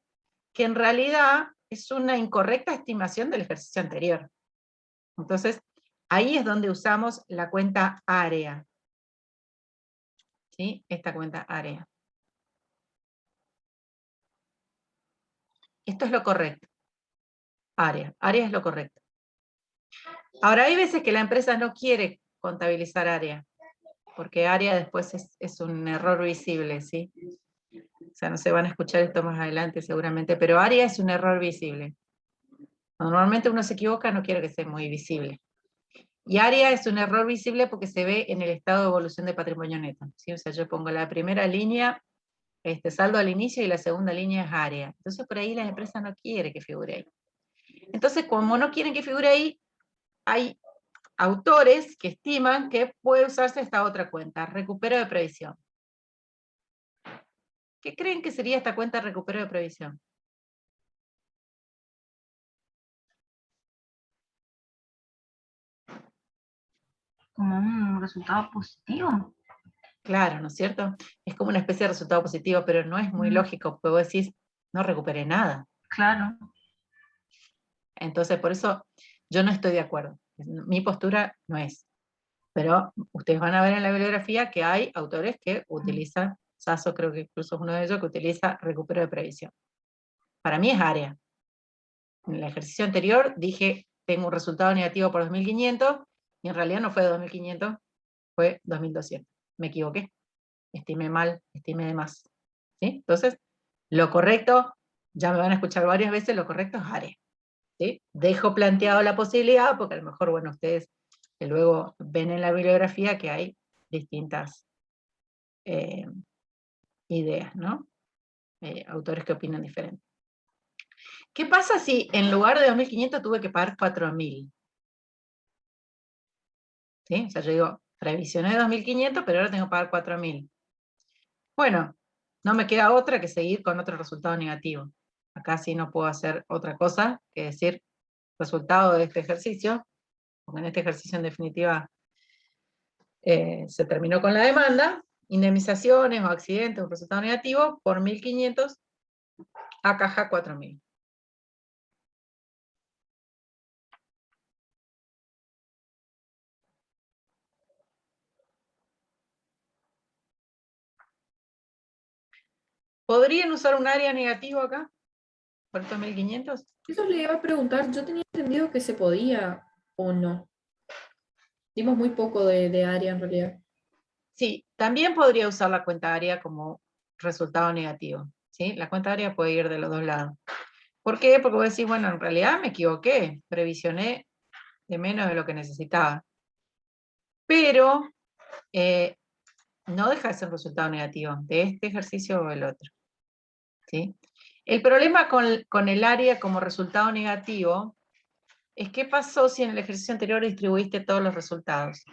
que en realidad es una incorrecta estimación del ejercicio anterior. Entonces, ahí es donde usamos la cuenta área, ¿sí? Esta cuenta área. Esto es lo correcto. Área es lo correcto. Ahora, hay veces que la empresa no quiere contabilizar área, porque área después es un error visible, ¿sí? O sea, no se van a escuchar esto más adelante seguramente, pero área es un error visible. Normalmente uno se equivoca, no quiere que sea muy visible. Y área es un error visible porque se ve en el estado de evolución de patrimonio neto, ¿sí? O sea, yo pongo la primera línea, saldo al inicio, y la segunda línea es área. Entonces por ahí la empresa no quiere que figure ahí. Entonces, como no quieren que figure ahí, hay autores que estiman que puede usarse esta otra cuenta, recupero de previsión. ¿Qué creen que sería esta cuenta recupero de previsión? Como un resultado positivo. Claro, ¿no es cierto? Es como una especie de resultado positivo, pero no es muy lógico, porque vos decís, no recuperé nada. Claro. Entonces, por eso yo no estoy de acuerdo. Mi postura no es. Pero ustedes van a ver en la bibliografía que hay autores que utilizan, Sasso creo que incluso es uno de ellos, que utiliza recupero de previsión. Para mí es área. En el ejercicio anterior dije, tengo un resultado negativo por 2.500, y en realidad no fue 2.500, fue 2.200. Me equivoqué. Estimé mal, estimé de más. ¿Sí? Entonces, lo correcto, ya me van a escuchar varias veces, lo correcto es área. ¿Sí? Dejo planteado la posibilidad, porque a lo mejor, bueno, ustedes luego ven en la bibliografía que hay distintas ideas, ¿no? Autores que opinan diferente. ¿Qué pasa si en lugar de 2.500 tuve que pagar 4.000? ¿Sí? O sea, yo digo, previsioné 2.500, pero ahora tengo que pagar 4.000. Bueno, no me queda otra que seguir con otro resultado negativo. Acá sí no puedo hacer otra cosa que decir resultado de este ejercicio, porque en este ejercicio en definitiva se terminó con la demanda, indemnizaciones o accidentes, un resultado negativo, por 1.500 a caja 4.000. ¿Podrían usar un área negativo acá? ¿Por estos 1.500? Eso le iba a preguntar, yo tenía entendido que se podía o no. Dimos muy poco de área en realidad. Sí, también podría usar la cuenta área como resultado negativo. ¿Sí? La cuenta área puede ir de los dos lados. ¿Por qué? Porque vos decís, bueno, en realidad me equivoqué, previsioné de menos de lo que necesitaba. Pero no deja de ser un resultado negativo de este ejercicio o el otro. ¿Sí? El problema con el área como resultado negativo es qué pasó si en el ejercicio anterior distribuiste todos los resultados.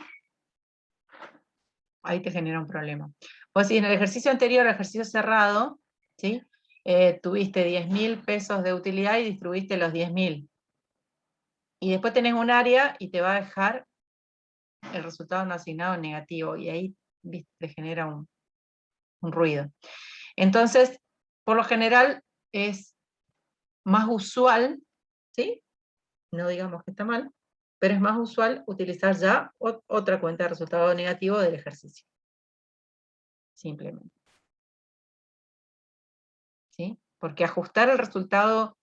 Ahí te genera un problema. O si en el ejercicio anterior, ejercicio cerrado, ¿sí? Tuviste 10.000 pesos de utilidad y distribuiste los 10.000. Y después tenés un área y te va a dejar el resultado no asignado negativo, y ahí te genera un ruido. Entonces, por lo general, es más usual, ¿sí? No digamos que está mal, pero es más usual utilizar ya otra cuenta de resultado negativo del ejercicio. Simplemente. ¿Sí? Porque ajustar el resultado,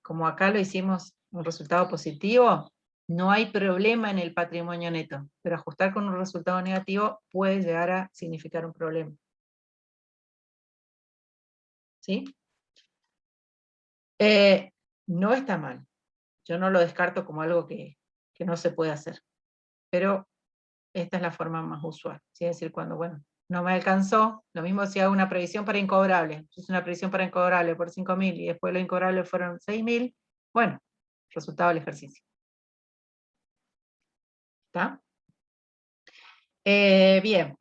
como acá lo hicimos, un resultado positivo, no hay problema en el patrimonio neto, pero ajustar con un resultado negativo puede llegar a significar un problema. ¿Sí? No está mal. Yo no lo descarto como algo que no se puede hacer. Pero esta es la forma más usual. ¿Sí? Es decir, cuando, bueno, no me alcanzó, lo mismo si hago una previsión para incobrable. Si es una previsión para incobrable por 5.000 y después los incobrables fueron 6.000, bueno, resultado del ejercicio. ¿Está? Bien.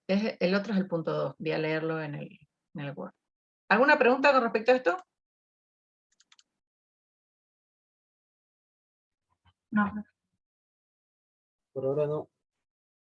El otro es el punto 2. Voy a leerlo en el Word. ¿Alguna pregunta con respecto a esto? No. Por ahora no.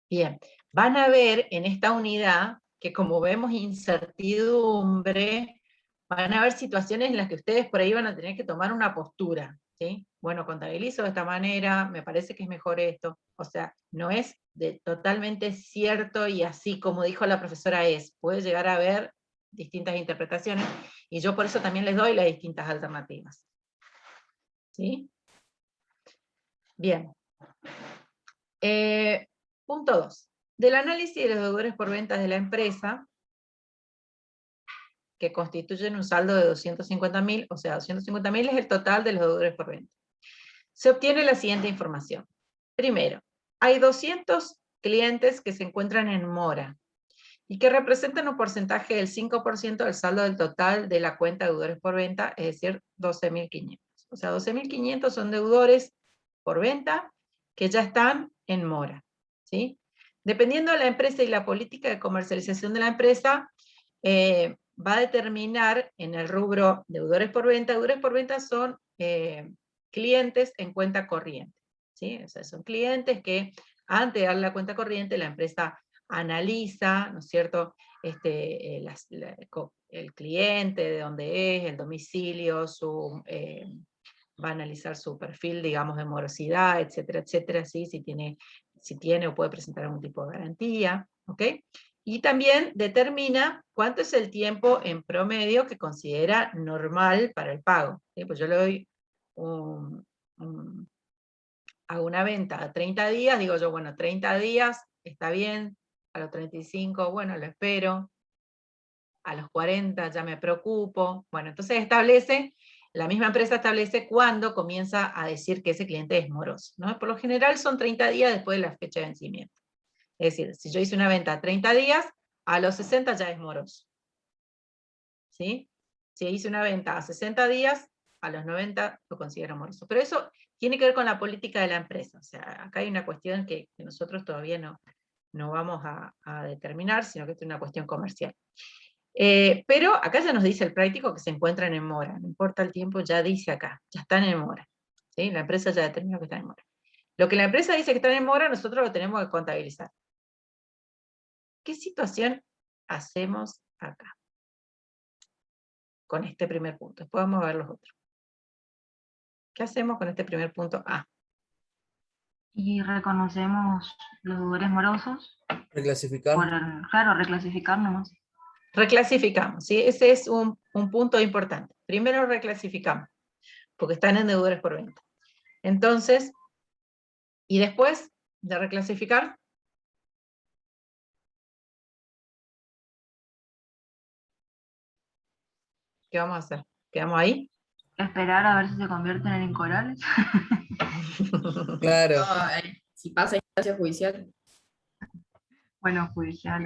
Bien. Van a ver en esta unidad que como vemos incertidumbre, van a haber situaciones en las que ustedes por ahí van a tener que tomar una postura. ¿Sí? Bueno, contabilizo de esta manera, me parece que es mejor esto. O sea, no es totalmente cierto y así como dijo la profesora es. Puede llegar a haber distintas interpretaciones y yo por eso también les doy las distintas alternativas. ¿Sí? Bien. Punto 2. Del análisis de los deudores por ventas de la empresa, que constituyen un saldo de 250.000, o sea, 250.000 es el total de los deudores por venta. Se obtiene la siguiente información. Primero, hay 200 clientes que se encuentran en mora y que representan un porcentaje del 5% del saldo del total de la cuenta de deudores por venta, es decir, 12.500. O sea, 12.500 son deudores por venta que ya están en mora. ¿Sí? Dependiendo de la empresa y la política de comercialización de la empresa, va a determinar en el rubro deudores por venta son clientes en cuenta corriente. ¿Sí? O sea, son clientes que antes de dar la cuenta corriente la empresa analiza, ¿no es cierto?, el cliente, de dónde es, el domicilio, va a analizar su perfil, digamos, de morosidad, etcétera, etcétera, ¿sí? si tiene o puede presentar algún tipo de garantía, ¿ok? Y también determina cuánto es el tiempo en promedio que considera normal para el pago. ¿Sí? Pues yo le doy hago una venta a 30 días, digo yo, bueno, 30 días está bien, a los 35, bueno, lo espero, a los 40 ya me preocupo. Bueno, entonces la misma empresa establece cuándo comienza a decir que ese cliente es moroso, ¿no? Por lo general son 30 días después de la fecha de vencimiento. Es decir, si yo hice una venta a 30 días, a los 60 ya es moroso. ¿Sí? Si hice una venta a 60 días, a los 90 lo considero moroso. Pero eso tiene que ver con la política de la empresa. O sea, acá hay una cuestión que nosotros todavía no vamos a determinar, sino que es una cuestión comercial. Pero acá ya nos dice el práctico que se encuentran en mora. No importa el tiempo, ya dice acá, ya están en mora. ¿Sí? La empresa ya determinó que están en mora. Lo que la empresa dice que están en mora, nosotros lo tenemos que contabilizar. ¿Qué situación hacemos acá? Con este primer punto. Después vamos a ver los otros. ¿Qué hacemos con este primer punto A? Y reconocemos los deudores morosos. Reclasificar. Claro, reclasificar nomás. Reclasificamos, ¿sí? Ese es un punto importante. Primero reclasificamos, porque están en deudores por venta. Entonces, y después de reclasificar, ¿qué vamos a hacer? ¿Quedamos ahí? Esperar a ver si se convierten en incobrables. Claro. No, si pasa instancia judicial. Bueno, judicial.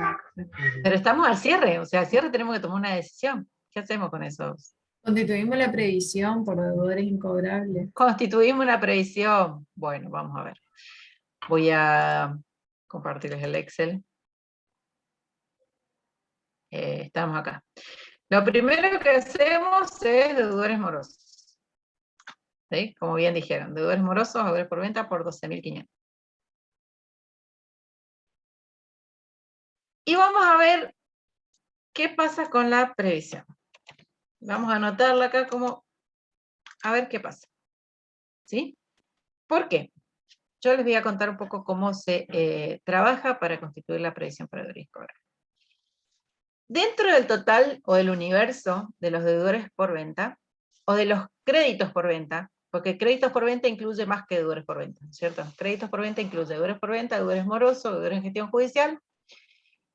Pero estamos al cierre, o sea, al cierre tenemos que tomar una decisión. ¿Qué hacemos con esos? Constituimos la previsión por deudores incobrables. Constituimos una previsión. Bueno, vamos a ver. Voy a compartirles el Excel. Estamos acá. Lo primero que hacemos es deudores morosos. ¿Sí? Como bien dijeron, deudores morosos, deudores por venta por 12.500. Y vamos a ver qué pasa con la previsión. Vamos a anotarla acá como, a ver qué pasa. ¿Sí? ¿Por qué? Yo les voy a contar un poco cómo se trabaja para constituir la previsión para deudores cobrables. Dentro del total o del universo de los deudores por venta, o de los créditos por venta, porque créditos por venta incluye más que deudores por venta, ¿cierto? Créditos por venta incluye deudores por venta, deudores morosos, deudores en gestión judicial,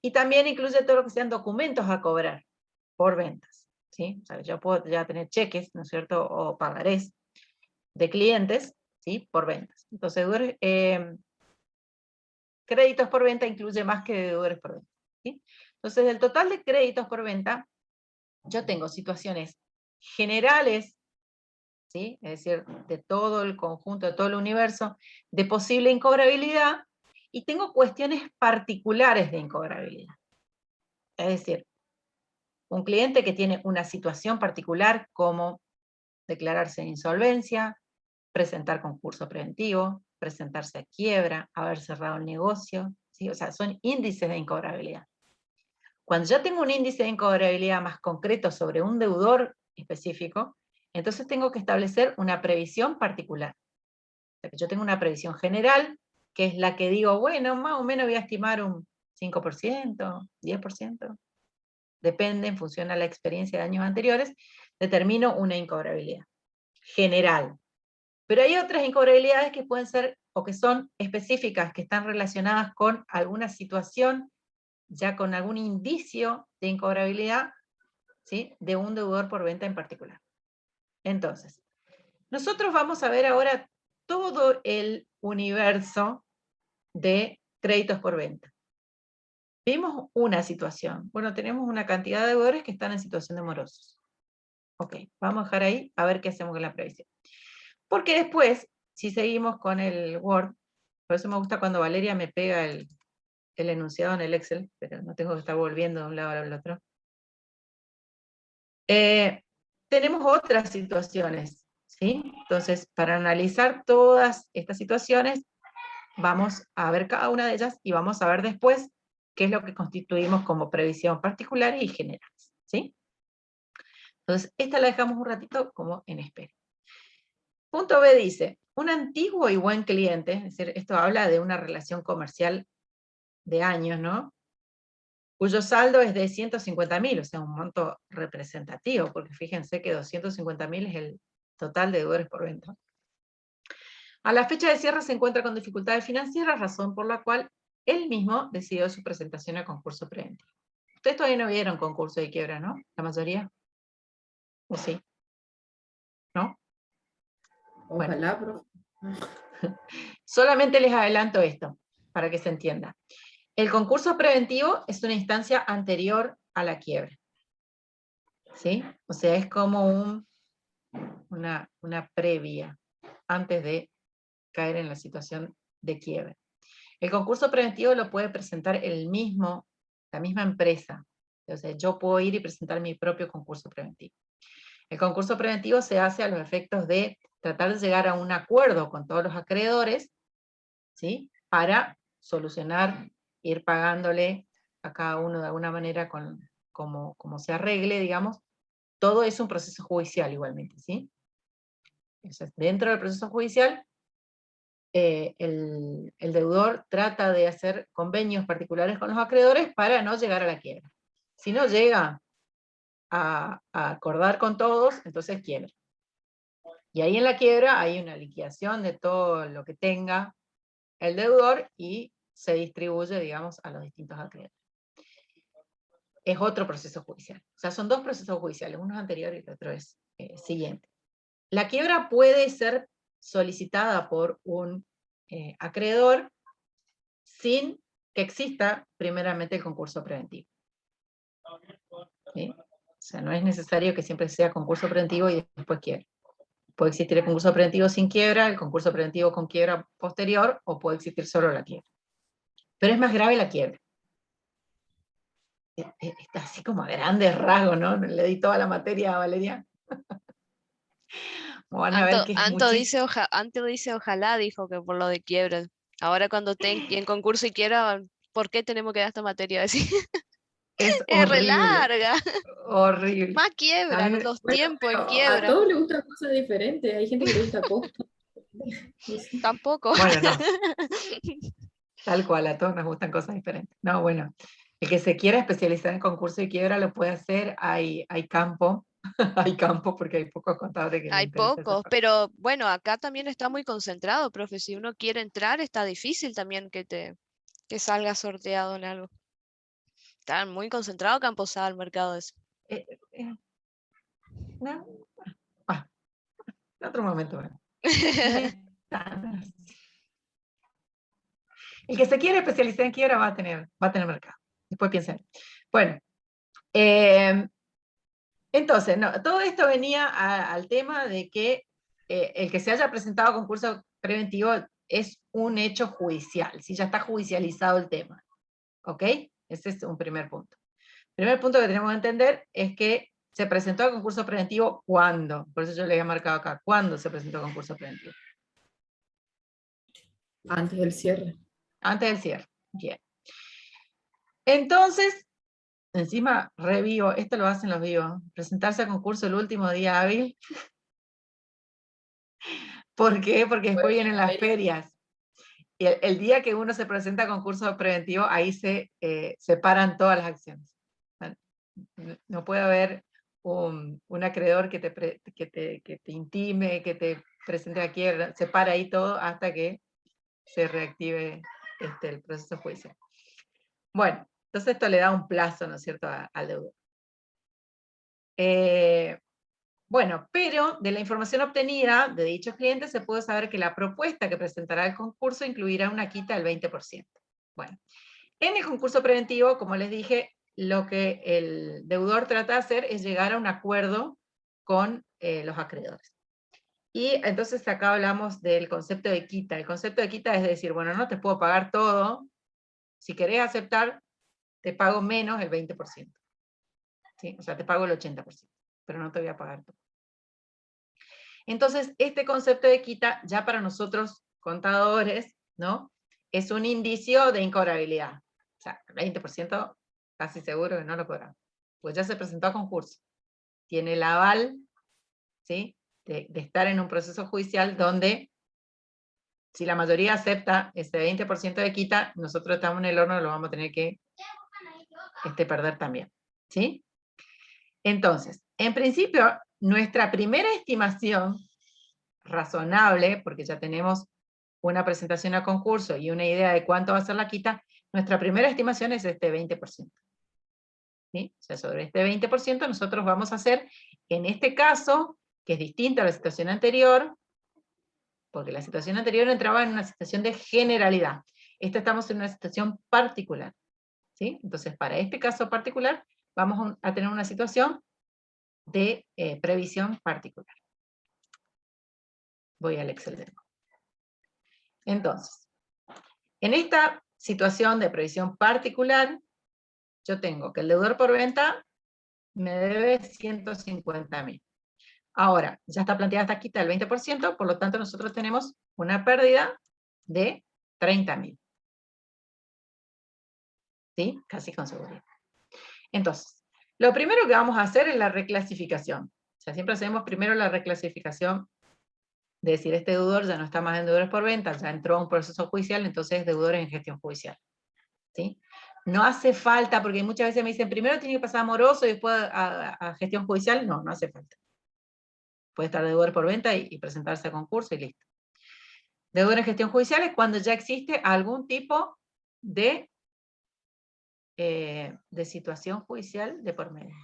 y también incluye todo lo que sean documentos a cobrar por ventas, ¿sí? O sea, yo puedo ya tener cheques, ¿no es cierto?, o pagarés de clientes, ¿sí?, por ventas. Entonces, créditos por venta incluye más que deudores por venta, ¿sí? Entonces, del total de créditos por venta, yo tengo situaciones generales, ¿sí?, es decir, de todo el conjunto, de todo el universo, de posible incobrabilidad, y tengo cuestiones particulares de incobrabilidad. Es decir, un cliente que tiene una situación particular como declararse en insolvencia, presentar concurso preventivo, presentarse a quiebra, haber cerrado el negocio, ¿sí? O sea, son índices de incobrabilidad. Cuando yo tengo un índice de incobrabilidad más concreto sobre un deudor específico, entonces tengo que establecer una previsión particular. O sea, que yo tengo una previsión general, que es la que digo, bueno, más o menos voy a estimar un 5%, 10%, depende, en función a la experiencia de años anteriores, determino una incobrabilidad general. Pero hay otras incobrabilidades que pueden ser, o que son específicas, que están relacionadas con alguna situación, ya con algún indicio de incobrabilidad, ¿sí?, de un deudor por venta en particular. Entonces, nosotros vamos a ver ahora todo el universo de créditos por venta. Vimos una situación. Bueno, tenemos una cantidad de deudores que están en situación de morosos. Ok, vamos a dejar ahí a ver qué hacemos con la previsión. Porque después, si seguimos con el Word, por eso me gusta cuando Valeria me pega el enunciado en el Excel, pero no tengo que estar volviendo de un lado al otro. Tenemos otras situaciones, ¿sí? Entonces, para analizar todas estas situaciones, vamos a ver cada una de ellas y vamos a ver después qué es lo que constituimos como previsión particular y general, ¿sí? Entonces, esta la dejamos un ratito como en espera. Punto B dice, un antiguo y buen cliente, es decir, esto habla de una relación comercial de años, ¿no?, cuyo saldo es de 150.000, o sea, un monto representativo, porque fíjense que 250.000 es el total de deudores por venta. A la fecha de cierre se encuentra con dificultades financieras, razón por la cual él mismo decidió su presentación a concurso preventivo. Ustedes todavía no vieron concurso de quiebra, ¿no? La mayoría. ¿O sí? ¿No? Ojalá, profe. Solamente les adelanto esto, para que se entienda. El concurso preventivo es una instancia anterior a la quiebra, ¿sí? O sea, es como una previa, antes de caer en la situación de quiebra. El concurso preventivo lo puede presentar la misma empresa. O sea, yo puedo ir y presentar mi propio concurso preventivo. El concurso preventivo se hace a los efectos de tratar de llegar a un acuerdo con todos los acreedores, ¿sí?, para solucionar, ir pagándole a cada uno de alguna manera como se arregle, digamos. Todo es un proceso judicial igualmente, ¿sí? Entonces, dentro del proceso judicial, el deudor trata de hacer convenios particulares con los acreedores para no llegar a la quiebra. Si no llega a acordar con todos, entonces quiebra. Y ahí en la quiebra hay una liquidación de todo lo que tenga el deudor y se distribuye, digamos, a los distintos acreedores. Es otro proceso judicial. O sea, son dos procesos judiciales, uno es anterior y el otro es siguiente. La quiebra puede ser solicitada por un acreedor sin que exista primeramente el concurso preventivo. ¿Sí? O sea, no es necesario que siempre sea concurso preventivo y después quiebra. Puede existir el concurso preventivo sin quiebra, el concurso preventivo con quiebra posterior, o puede existir solo la quiebra. Pero es más grave la quiebra. Está así como a grandes rasgos, ¿no? Le di toda la materia a Valeria. Van a ver que es Anto dice ojalá, dijo que por lo de quiebra. Ahora cuando estén en concurso y quiebra, ¿por qué tenemos que dar esta materia? Así, es es re horrible, larga. horrible. Más quiebra, A mí- los Bueno, tiempos en pero a quiebra. todos les gustan cosas diferentes. Hay gente que le gusta costo. Tampoco. Bueno, no. Tal cual, a todos nos gustan cosas diferentes. No, bueno, el que se quiera especializar en concurso y quiebra lo puede hacer, hay campo, hay campo porque hay pocos contadores que les Hay interesa esa pocos, parte. pero bueno, acá también está muy concentrado, profe. Si uno quiere entrar, está difícil también que salga sorteado en algo. Está muy concentrado Camposada el mercado ese. No, en otro momento, bueno. El que se quiere especializar en quiebra va a tener mercado. Después piensen. Bueno, entonces, no, todo esto venía al tema de que el que se haya presentado a concurso preventivo es un hecho judicial, si ya está judicializado el tema. ¿Ok? Ese es un primer punto. El primer punto que tenemos que entender es que se presentó a concurso preventivo ¿cuándo? Por eso yo le había marcado acá. ¿Cuándo se presentó a concurso preventivo? Antes del cierre. Antes del cierre. Bien. Entonces, encima, revivo, esto lo hacen los vivos, presentarse a concurso el último día hábil. ¿Por qué? Porque después vienen las ferias. Y el día que uno se presenta a concurso preventivo, ahí se paran todas las acciones. No puede haber un acreedor que te intime, que te presente a quiebra, se para ahí todo hasta que se reactive el proceso judicial. Bueno, entonces esto le da un plazo, ¿no es cierto?, al deudor. Bueno, pero de la información obtenida de dichos clientes se puede saber que la propuesta que presentará el concurso incluirá una quita del 20%. Bueno, en el concurso preventivo, como les dije, lo que el deudor trata de hacer es llegar a un acuerdo con los acreedores. Y entonces acá hablamos del concepto de quita. El concepto de quita es decir, bueno, no te puedo pagar todo, si querés aceptar, te pago menos el 20%. ¿Sí? O sea, te pago el 80%, pero no te voy a pagar todo. Entonces, este concepto de quita, ya para nosotros contadores, ¿no?, es un indicio de incobrabilidad. O sea, el 20% casi seguro que no lo cobramos. Pues ya se presentó a concurso. Tiene el aval, ¿sí?, de estar en un proceso judicial donde, si la mayoría acepta ese 20% de quita, nosotros estamos en el horno, lo vamos a tener que perder también. ¿Sí? Entonces, en principio, nuestra primera estimación razonable, porque ya tenemos una presentación a concurso y una idea de cuánto va a ser la quita, nuestra primera estimación es este 20%. ¿Sí? O sea, sobre este 20% nosotros vamos a hacer, en este caso, que es distinta a la situación anterior, porque la situación anterior entraba en una situación de generalidad. Esta estamos en una situación particular. ¿Sí? Entonces, para este caso particular, vamos a tener una situación de previsión particular. Voy al Excel de nuevo. Entonces, en esta situación de previsión particular, yo tengo que el deudor por venta me debe 150.000. Ahora, ya está planteada esta quita del 20%, por lo tanto nosotros tenemos una pérdida de 30.000. ¿Sí? Casi con seguridad. Entonces, lo primero que vamos a hacer es la reclasificación. O sea, siempre hacemos primero la reclasificación de decir, este deudor ya no está más en deudores por venta, ya entró a un proceso judicial, entonces es deudor en gestión judicial. ¿Sí? No hace falta, porque muchas veces me dicen, primero tiene que pasar a moroso y después a gestión judicial. No, no hace falta. Puede estar deudor por venta y presentarse a concurso y listo. Deudor en gestión judicial es cuando ya existe algún tipo de situación judicial de por medio.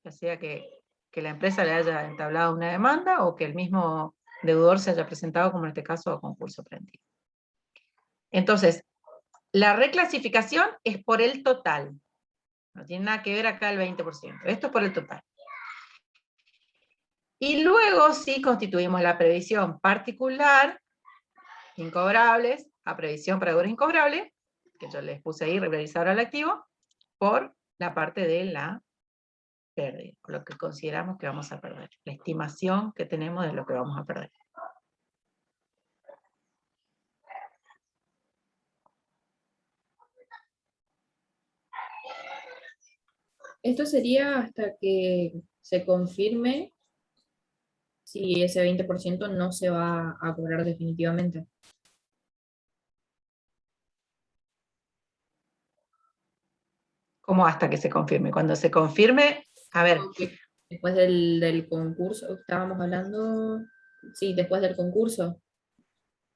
Ya sea que la empresa le haya entablado una demanda o que el mismo deudor se haya presentado, como en este caso, a concurso preventivo. Entonces, La reclasificación es por el total. No tiene nada que ver acá el 20%. Esto es por el total. Y luego sí constituimos la previsión particular, incobrables, a previsión para deudores incobrables, que yo les puse ahí, regularizador al activo, por la parte de la pérdida, por lo que consideramos que vamos a perder, la estimación que tenemos de lo que vamos a perder. Esto sería hasta que se confirme si ese 20% no se va a cobrar definitivamente. ¿Cómo hasta que se confirme? Cuando se confirme, a ver, Después del concurso, estábamos hablando, sí, después del concurso.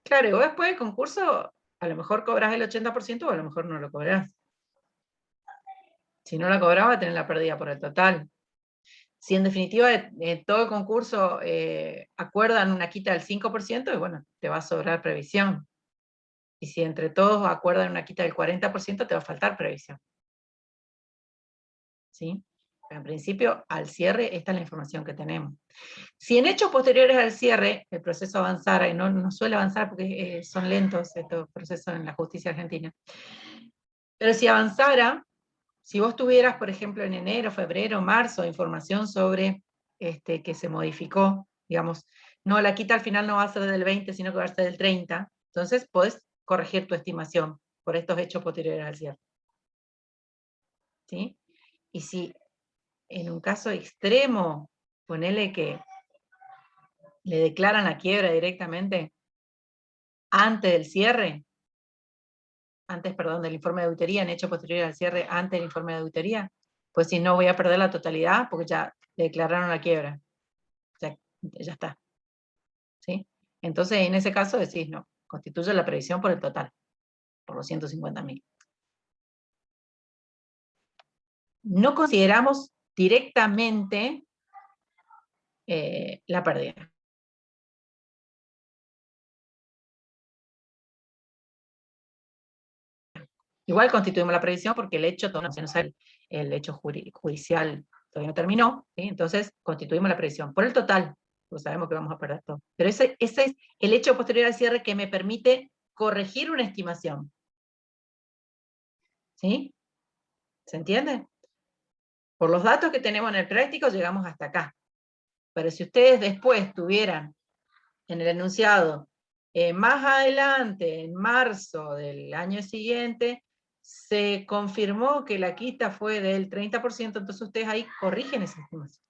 claro, y vos después del concurso, a lo mejor cobras el 80% o a lo mejor no lo cobrás. Si no la cobrás, va a tener la pérdida por el total. Si en definitiva todo el concurso acuerdan una quita del 5%, y bueno, te va a sobrar previsión. Y si entre todos acuerdan una quita del 40%, te va a faltar previsión. ¿Sí? En principio, al cierre, esta es la información que tenemos. Si en hechos posteriores al cierre el proceso avanzara, y no suele avanzar porque son lentos estos procesos en la justicia argentina, pero si avanzara, si vos tuvieras, por ejemplo, en enero, febrero, marzo, información sobre que se modificó, digamos, no, la quita al final no va a ser del 20, sino que va a ser del 30, entonces podés corregir tu estimación por estos hechos posteriores al cierre. ¿Sí? Y si en un caso extremo, ponele que le declaran la quiebra directamente antes del cierre, del informe de auditoría, en hecho posterior al cierre, antes del informe de auditoría, pues si no voy a perder la totalidad, porque ya le declararon la quiebra. Ya está. ¿Sí? Entonces, en ese caso decís, no, constituye la previsión por el total, por los 150.000. No consideramos directamente la pérdida. Igual constituimos la previsión porque el hecho, el hecho judicial todavía no terminó, ¿sí? Entonces constituimos la previsión por el total, pues sabemos que vamos a perder todo. Pero ese es el hecho posterior al cierre que me permite corregir una estimación. ¿Sí? ¿Se entiende? Por los datos que tenemos en el práctico llegamos hasta acá. Pero si ustedes después tuvieran en el enunciado, más adelante, en marzo del año siguiente, se confirmó que la quita fue del 30%, entonces ustedes ahí corrigen esa estimación.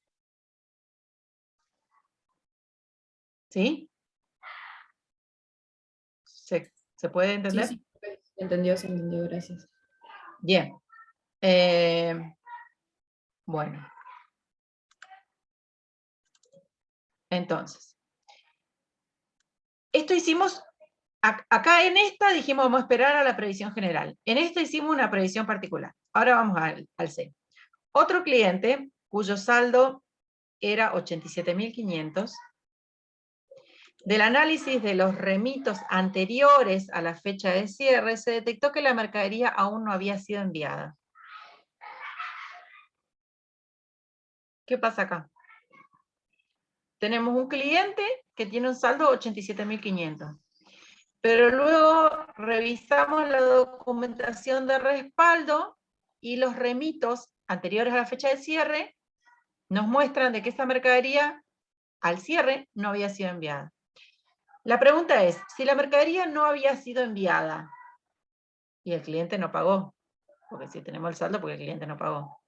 ¿Sí? ¿Se puede entender? Sí, se entendió, gracias. Bien. Bueno. Entonces. Esto hicimos, acá en esta dijimos vamos a esperar a la previsión general. En esta hicimos una previsión particular. Ahora vamos al C. Otro cliente cuyo saldo era 87.500. Del análisis de los remitos anteriores a la fecha de cierre, se detectó que la mercadería aún no había sido enviada. ¿Qué pasa acá? Tenemos un cliente que tiene un saldo de 87.500. Pero luego revisamos la documentación de respaldo y los remitos anteriores a la fecha de cierre nos muestran de que esa mercadería al cierre no había sido enviada. La pregunta es, si la mercadería no había sido enviada y el cliente no pagó, porque si tenemos el saldo porque el cliente no pagó,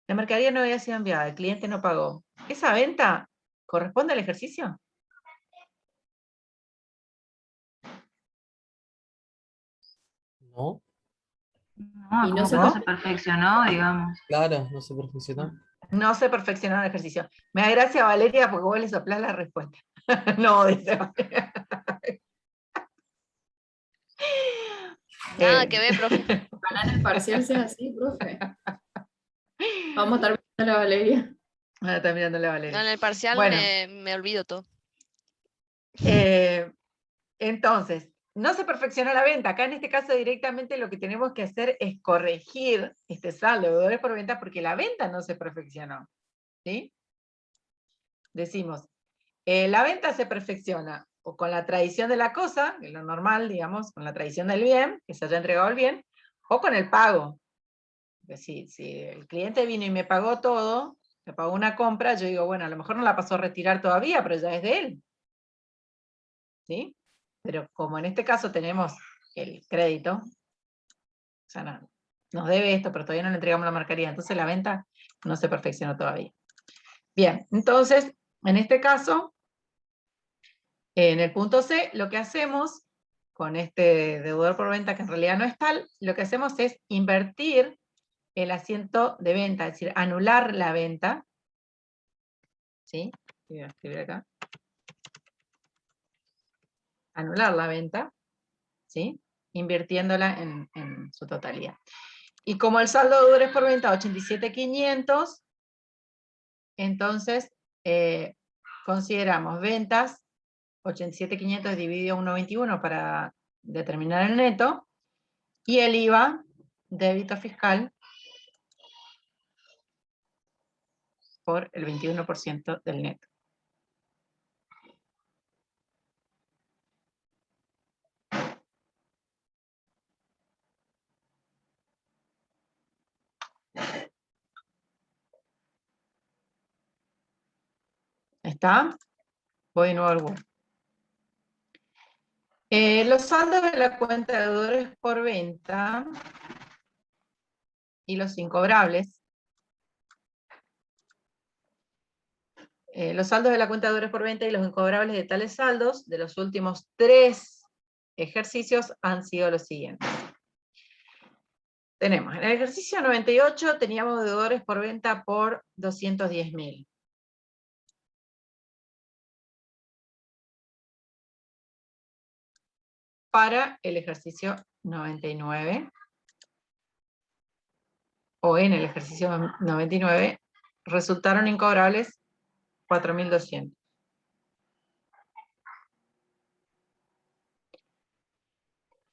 la mercadería no había sido enviada, el cliente no pagó, ¿esa venta corresponde al ejercicio? ¿No? No, Y como no que se no se perfeccionó, digamos. Claro, no se perfeccionó. No se perfeccionó el ejercicio. Me da gracia, Valeria, porque vos le soplás la respuesta. No, dice Valeria. Nada que ver, profe. Ojalá en el parcial sea así, profe. Vamos a estar viendo a la Valeria. Está mirando la No, Valeria. en el parcial Bueno, me olvido todo. entonces, no se perfeccionó la venta. Acá en este caso directamente lo que tenemos que hacer es corregir este saldo de deudores por venta porque la venta no se perfeccionó. ¿Sí? Decimos, la venta se perfecciona o con la tradición de la cosa, que es lo normal, digamos, con la tradición del bien, que se haya entregado el bien, o con el pago. Si el cliente vino y me pagó todo, me pagó una compra, yo digo, bueno, a lo mejor no la pasó a retirar todavía, pero ya es de él. ¿Sí? Pero como en este caso tenemos el crédito, o sea, nos debe esto, pero todavía no le entregamos la mercadería, entonces la venta no se perfeccionó todavía. Bien, entonces, en este caso, en el punto C, lo que hacemos con este deudor por venta, que en realidad no es tal, lo que hacemos es invertir el asiento de venta, es decir, anular la venta. ¿Sí? Voy a escribir acá. Anular la venta, ¿sí? Invirtiéndola en su totalidad. Y como el saldo de deudores por venta 87.500, entonces consideramos ventas 87.500 dividido 1.21 para determinar el neto, y el IVA, débito fiscal, por el 21% del neto. ¿Está? Voy de nuevo al Word. Los saldos de la cuenta de deudores por venta y los incobrables. Los saldos de la cuenta de deudores por venta y los incobrables de tales saldos de los últimos 3 ejercicios han sido los siguientes. Tenemos, en el ejercicio 98 teníamos deudores por venta por 210.000. Para el ejercicio 99, o en el ejercicio 99, resultaron incobrables 4.200.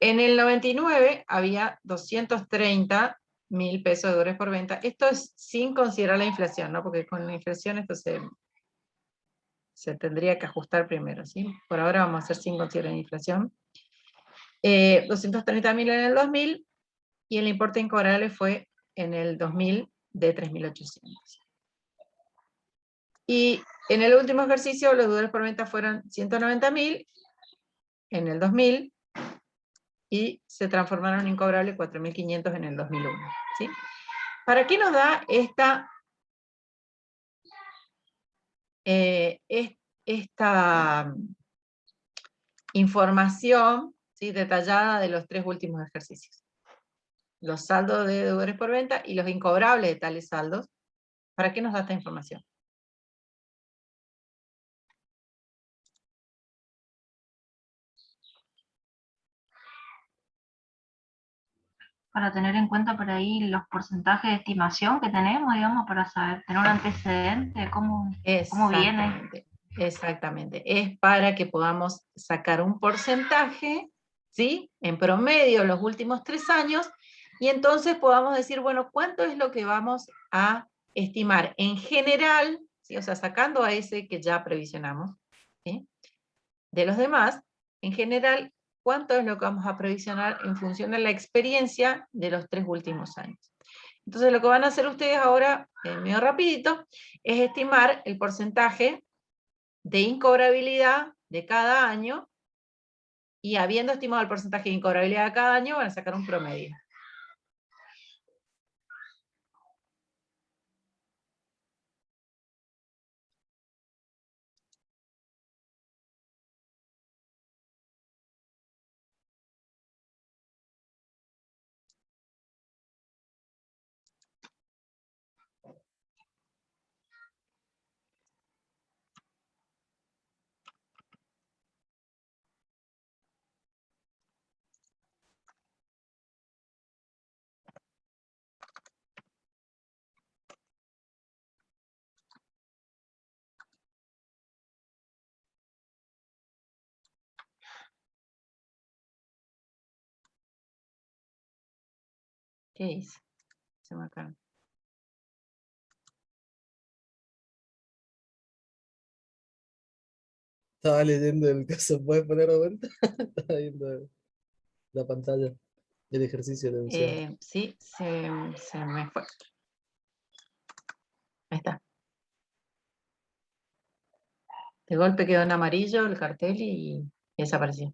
En el 99 había 230.000 pesos de deudores por venta. Esto es sin considerar la inflación, ¿no? Porque con la inflación esto se tendría que ajustar primero, ¿sí? Por ahora vamos a hacer sin considerar la inflación. 230.000 en el 2000, y el importe incobrable fue en el 2000 de 3.800. Y en el último ejercicio los deudores por venta fueron 190.000 en el 2000, y se transformaron en incobrable 4.500 en el 2001. ¿Sí? ¿Para qué nos da esta información, ¿sí?, detallada de los 3 últimos ejercicios? Los saldos de deudores por venta y los incobrables de tales saldos. ¿Para qué nos da esta información? Para tener en cuenta por ahí los porcentajes de estimación que tenemos, digamos, para saber, tener un antecedente de cómo viene. Exactamente. Es para que podamos sacar un porcentaje, ¿sí?, en promedio los últimos 3 años, y entonces podamos decir, bueno, ¿cuánto es lo que vamos a estimar en general? ¿Sí? O sea, sacando a ese que ya previsionamos, ¿sí?, de los demás, en general, ¿cuánto es lo que vamos a previsionar en función de la experiencia de los 3 últimos años? Entonces lo que van a hacer ustedes ahora, medio rapidito, es estimar el porcentaje de incobrabilidad de cada año, y habiendo estimado el porcentaje de incobrabilidad de cada año, van a sacar un promedio. ¿Qué hice? Se me acá. Estaba leyendo el caso, ¿puedes poner de vuelta? Estaba viendo la pantalla del ejercicio de mención. Sí, se me fue. Ahí está. De golpe quedó en amarillo el cartel y desapareció.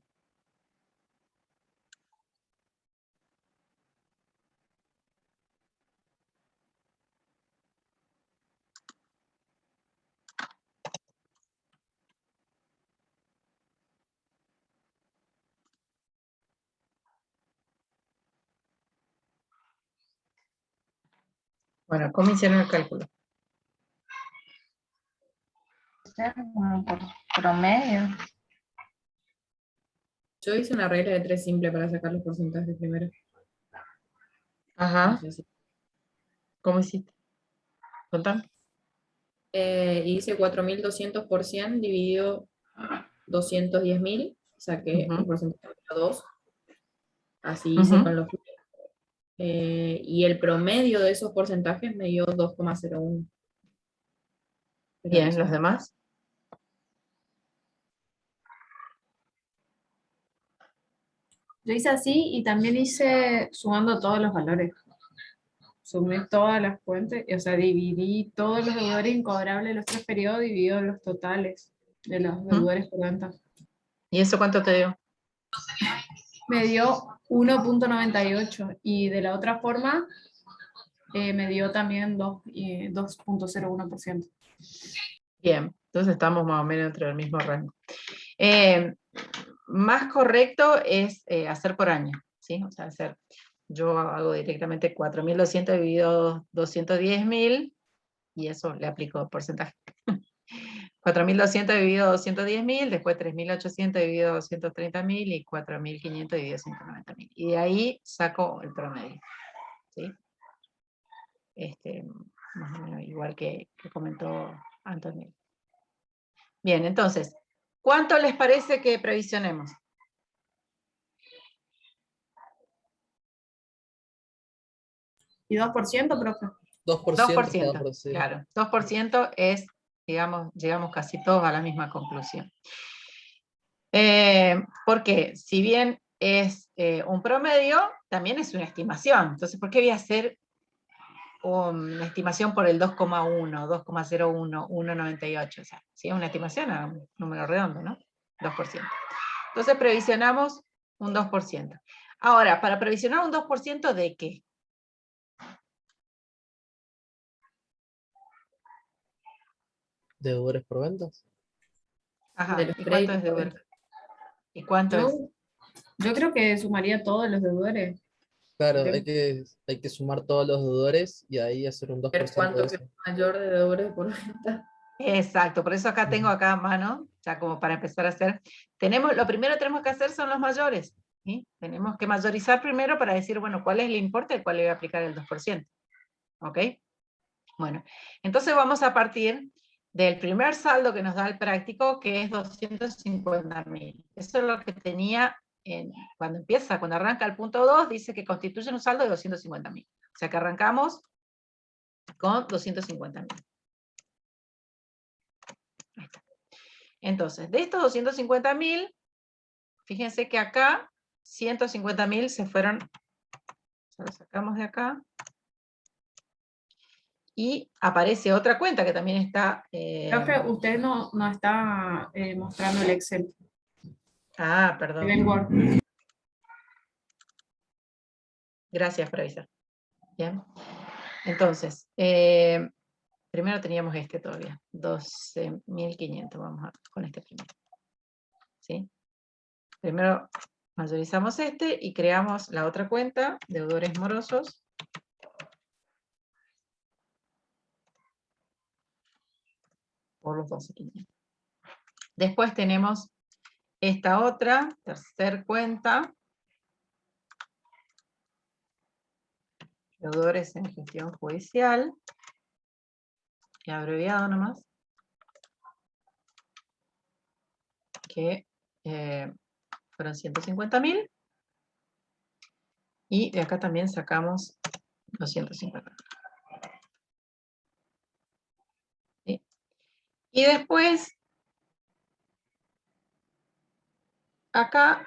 Bueno, ¿cómo hicieron el cálculo? Como por promedio. Yo hice una regla de 3 simple para sacar los porcentajes primero. Ajá. No sé si- ¿Cómo hiciste? Contame. Hice 4.200 por 100 dividido 210.000, saqué un Ujú, porcentaje de 2, así hice ujú. con los y el promedio de esos porcentajes me dio 2,01. Pero no Bien, sé. ¿los demás? Yo hice así y también hice sumando todos los valores. Sumé todas las fuentes, o sea, dividí todos los deudores incobrables de los 3 periodos, dividido los totales de los Ujú. deudores por venta. ¿Y eso cuánto te dio? Me dio 1,98 y de la otra forma me dio también 2,01%. Bien, entonces estamos más o menos entre el mismo rango. Más correcto es hacer por año, ¿sí? O sea, yo hago directamente 4.200 dividido 210.000 y eso le aplico porcentaje. 4.200 dividido 210.000, después 3.800 dividido 230.000 y 4.500 dividido 190.000. Y de ahí saco el promedio, ¿sí? Más o menos igual que comentó Antonio. Bien, entonces, ¿cuánto les parece que previsionemos? ¿Y 2%, profe? 2% estaba 2%, por decir. claro. 2% es, digamos, llegamos casi todos a la misma conclusión. Porque si bien es un promedio, también es una estimación. Entonces, ¿por qué voy a hacer una estimación por el 2,1, 2,01, 1,98? O sea, si es una estimación, a un número redondo, ¿no? 2%. Entonces, previsionamos un 2%. Ahora, para previsionar un 2%, ¿de qué? ¿Deudores por ventas? Ajá, De los ¿y cuánto créditos es de por ver? venta. ¿Y cuánto es? Yo creo que sumaría todos los deudores. Claro, Creo- hay que sumar todos los deudores y ahí hacer un Ver 2% de cuánto que eso. es mayor de deudores por venta. Exacto, por eso acá tengo Ujú. acá a mano, ya como para empezar a hacer. Lo primero que tenemos que hacer son los mayores, ¿sí? Tenemos que mayorizar primero para decir, bueno, cuál es el importe al cual le voy a aplicar el 2%. ¿Ok? Bueno, entonces vamos a partir del primer saldo que nos da el práctico, que es 250.000. Eso es lo que tenía cuando arranca el punto 2, dice que constituye un saldo de 250.000. O sea que arrancamos con 250.000. Ahí está. Entonces, de estos 250.000, fíjense que acá 150.000 se fueron, se lo sacamos de acá, y aparece otra cuenta que también está... Profe, usted no está mostrando el Excel, perdón. el Word. Gracias por avisar. Bien. Entonces, primero teníamos este todavía, 12.500, vamos con este primero. ¿Sí? Primero mayorizamos este y creamos la otra cuenta, deudores morosos. Por los 12.500. Después tenemos esta otra, tercer cuenta, deudores en gestión judicial, y abreviado nomás, que fueron 150.000, y de acá también sacamos 250. ¿Sí? Y después, acá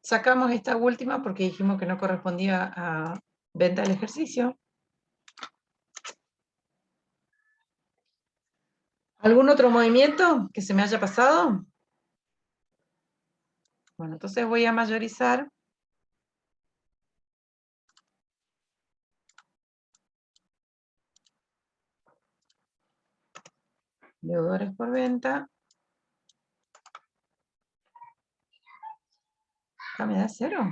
sacamos esta última porque dijimos que no correspondía a venta del ejercicio. ¿Algún otro movimiento que se me haya pasado? Bueno, entonces voy a mayorizar. Deudores por venta. Acá me da 0.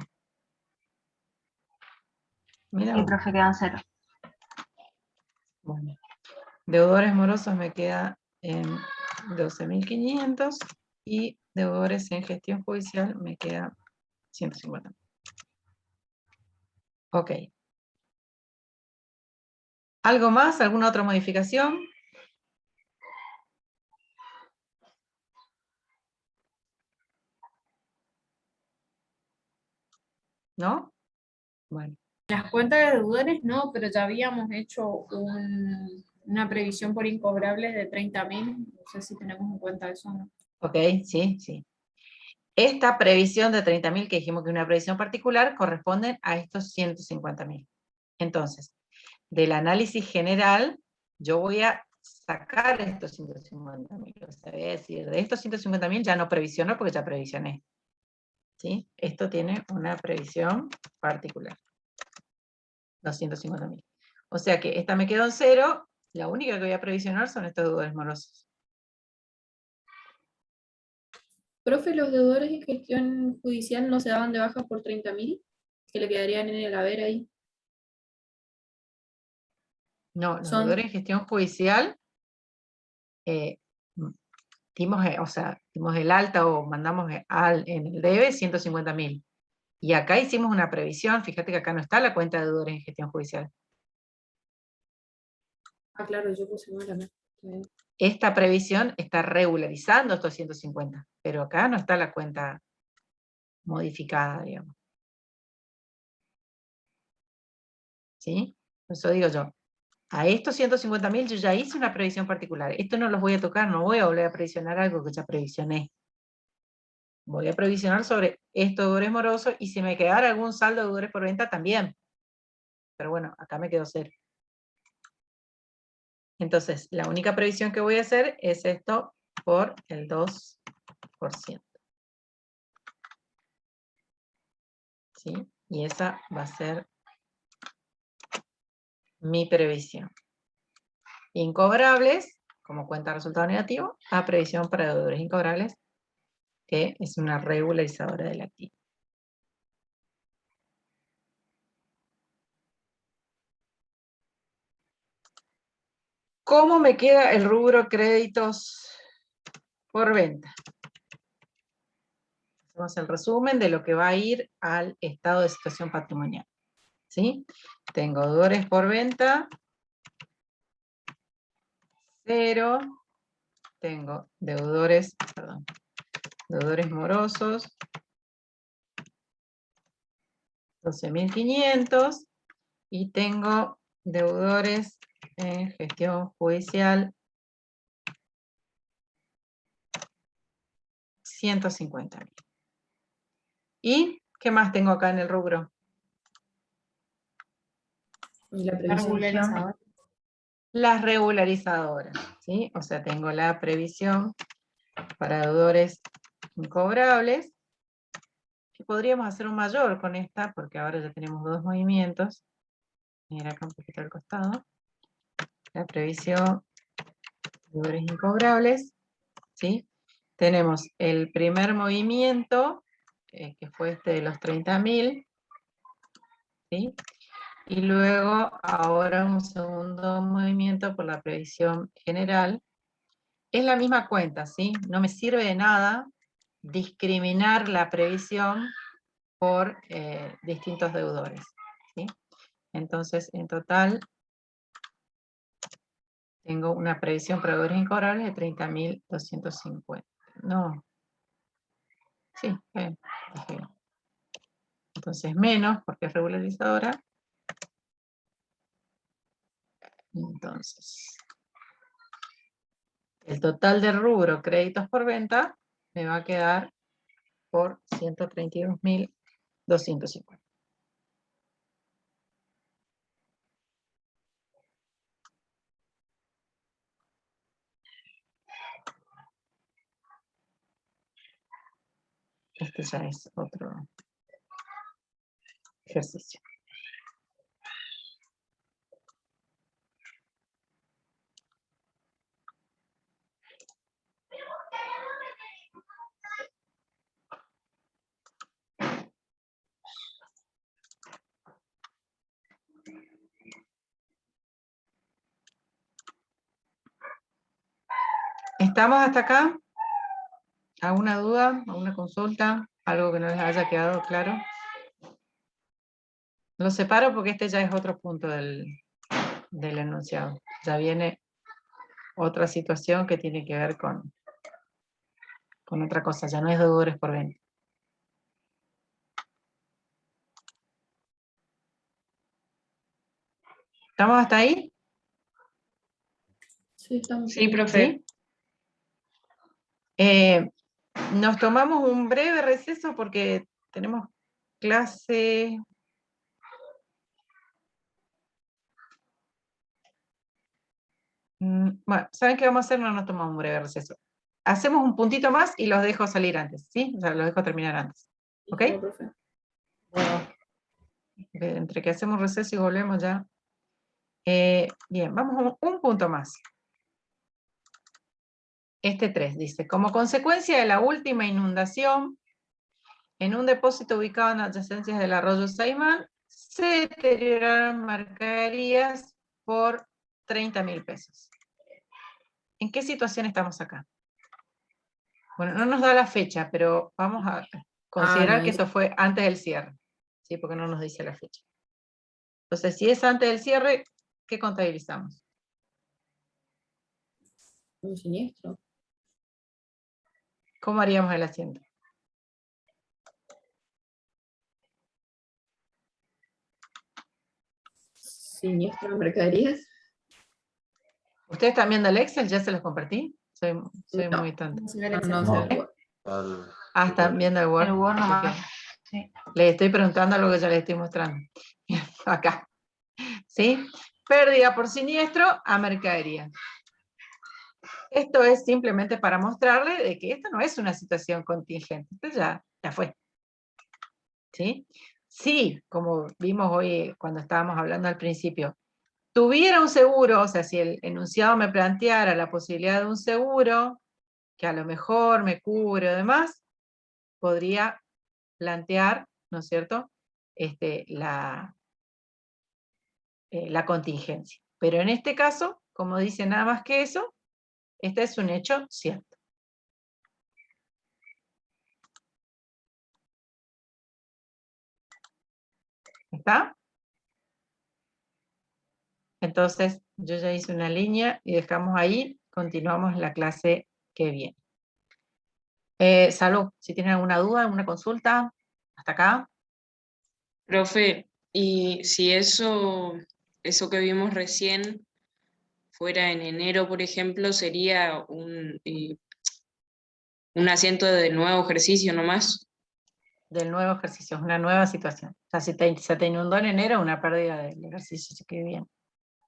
Mira. Sí, profe, quedan 0. Bueno. Deudores morosos me queda en 12.500 y deudores en gestión judicial me queda 150. Ok. ¿Algo más? ¿Alguna otra modificación? ¿No? Bueno. Las cuentas de deudores no, pero ya habíamos hecho una previsión por incobrables de 30.000. No sé si tenemos en cuenta eso o no. Ok, sí, sí. Esta previsión de 30.000 que dijimos que es una previsión particular corresponde a estos 150.000. Entonces, del análisis general, yo voy a sacar estos 150.000. O sea, voy a decir, de estos 150.000 ya no previsiono porque ya previsioné. ¿Sí? Esto tiene una previsión particular. 250.000. O sea que esta me quedó en 0. La única que voy a previsionar son estos deudores morosos. Profe, ¿los deudores en gestión judicial no se daban de baja por 30.000? Que le quedarían en el haber ahí. No, los Son- deudores en gestión judicial dimos el alta o mandamos en el debe 150.000. Y acá hicimos una previsión, fíjate que acá no está la cuenta de deudores en gestión judicial. Ah, claro, yo puse mal acá. Esta previsión está regularizando estos 150, pero acá no está la cuenta modificada, digamos. ¿Sí? Por eso digo yo, a estos 150.000 yo ya hice una previsión particular. Esto no los voy a tocar, no voy a volver a previsionar algo que ya previsioné. Voy a previsionar sobre estos deudores morosos y si me quedara algún saldo de deudores por venta también. Pero bueno, acá me quedó 0. Entonces, la única previsión que voy a hacer es esto por el 2%. ¿Sí? Y esa va a ser mi previsión. Incobrables, como cuenta resultado negativo, a previsión para deudores incobrables, que es una regularizadora del activo. ¿Cómo me queda el rubro créditos por venta? Hacemos el resumen de lo que va a ir al estado de situación patrimonial. ¿Sí? Tengo deudores por venta, 0. Tengo deudores morosos, 12.500. Y tengo deudores en gestión judicial, 150.000. ¿Y qué más tengo acá en el rubro? Y la previsión. Las regularizadoras, ¿sí? O sea, tengo la previsión para deudores incobrables, que podríamos hacer un mayor con esta, porque ahora ya tenemos 2 movimientos. Mira acá un poquito al costado. La previsión de deudores incobrables, ¿sí? Tenemos el primer movimiento, que fue este de los 30.000, ¿sí? Y luego ahora un segundo movimiento por la previsión general. Es la misma cuenta, ¿sí? No me sirve de nada discriminar la previsión por distintos deudores, ¿sí? Entonces, en total, tengo una previsión para deudores incobrables de 30.250. No. Sí, bien. Entonces, menos, porque es regularizadora, Entonces, el total de rubro créditos por venta me va a quedar por 132.250. Este ya es otro ejercicio. ¿Estamos hasta acá? ¿Alguna duda? ¿Alguna consulta? ¿Algo que no les haya quedado claro? Lo separo porque este ya es otro punto del enunciado. Ya viene otra situación que tiene que ver con otra cosa. Ya no es deudores por venta. ¿Estamos hasta ahí? Sí, estamos. Sí, profe. ¿Sí? Nos tomamos un breve receso porque tenemos clase. Bueno, ¿saben qué vamos a hacer? No nos tomamos un breve receso. Hacemos un puntito más y los dejo salir antes, ¿sí? O sea, los dejo terminar antes. ¿Ok? Listo, profe. Bueno, entre que hacemos receso y volvemos ya. Bien, vamos a un punto más. Este 3 dice, como consecuencia de la última inundación, en un depósito ubicado en adyacencias del arroyo Saimán, se deterioraron mercaderías por 30.000 pesos. ¿En qué situación estamos acá? Bueno, no nos da la fecha, pero vamos a considerar no, que esto fue antes del cierre, ¿sí? Porque no nos dice la fecha. Entonces, si es antes del cierre, ¿qué contabilizamos? Un siniestro. ¿Cómo haríamos el asiento? Siniestro de mercaderías. ¿Ustedes están viendo el Excel? ¿Ya se los compartí? Soy No. muy tonta. No sé. ¿Están viendo el Word? El Word nomás. Porque Sí. les estoy preguntando algo que ya les estoy mostrando. Acá. ¿Sí? Pérdida por siniestro a mercadería. Esto es simplemente para mostrarle de que esto no es una situación contingente. Esto ya fue. ¿Sí? Sí, como vimos hoy cuando estábamos hablando al principio, tuviera un seguro, o sea, si el enunciado me planteara la posibilidad de un seguro, que a lo mejor me cubre o demás, podría plantear, ¿no es cierto?, la contingencia. Pero en este caso, como dice nada más que eso, este es un hecho cierto. ¿Está? Entonces, yo ya hice una línea y dejamos ahí, continuamos la clase que viene. Salud, si tienen alguna duda, alguna consulta, hasta acá. Profe, y si eso que vimos recién fuera en enero, por ejemplo, sería un asiento de nuevo ejercicio nomás. Del nuevo ejercicio, es una nueva situación. O sea, si se te inundó en enero, una pérdida del ejercicio, se quede bien.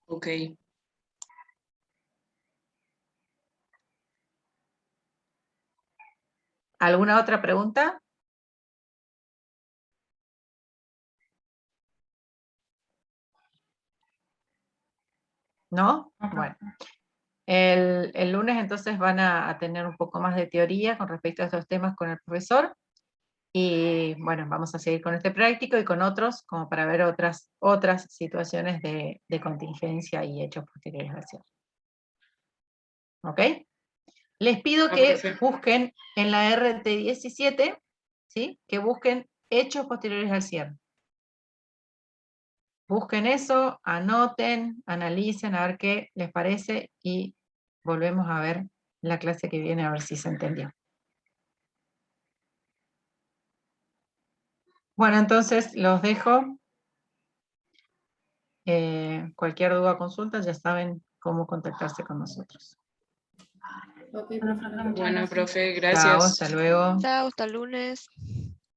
Ok. ¿Alguna otra pregunta? ¿No? Bueno. El lunes entonces van a tener un poco más de teoría con respecto a estos temas con el profesor. Y bueno, vamos a seguir con este práctico y con otros, como para ver otras situaciones de contingencia y hechos posteriores al cierre. ¿Ok? Les pido que busquen en la RT 17, ¿sí? Que busquen hechos posteriores al cierre. Busquen eso, anoten, analicen, a ver qué les parece y volvemos a ver la clase que viene a ver si se entendió. Bueno, entonces los dejo. Cualquier duda o consulta, ya saben cómo contactarse con nosotros. Ok, Bueno, profe, muchas Bueno, gracias. profe, Chao, gracias. hasta luego. Chao, hasta el lunes.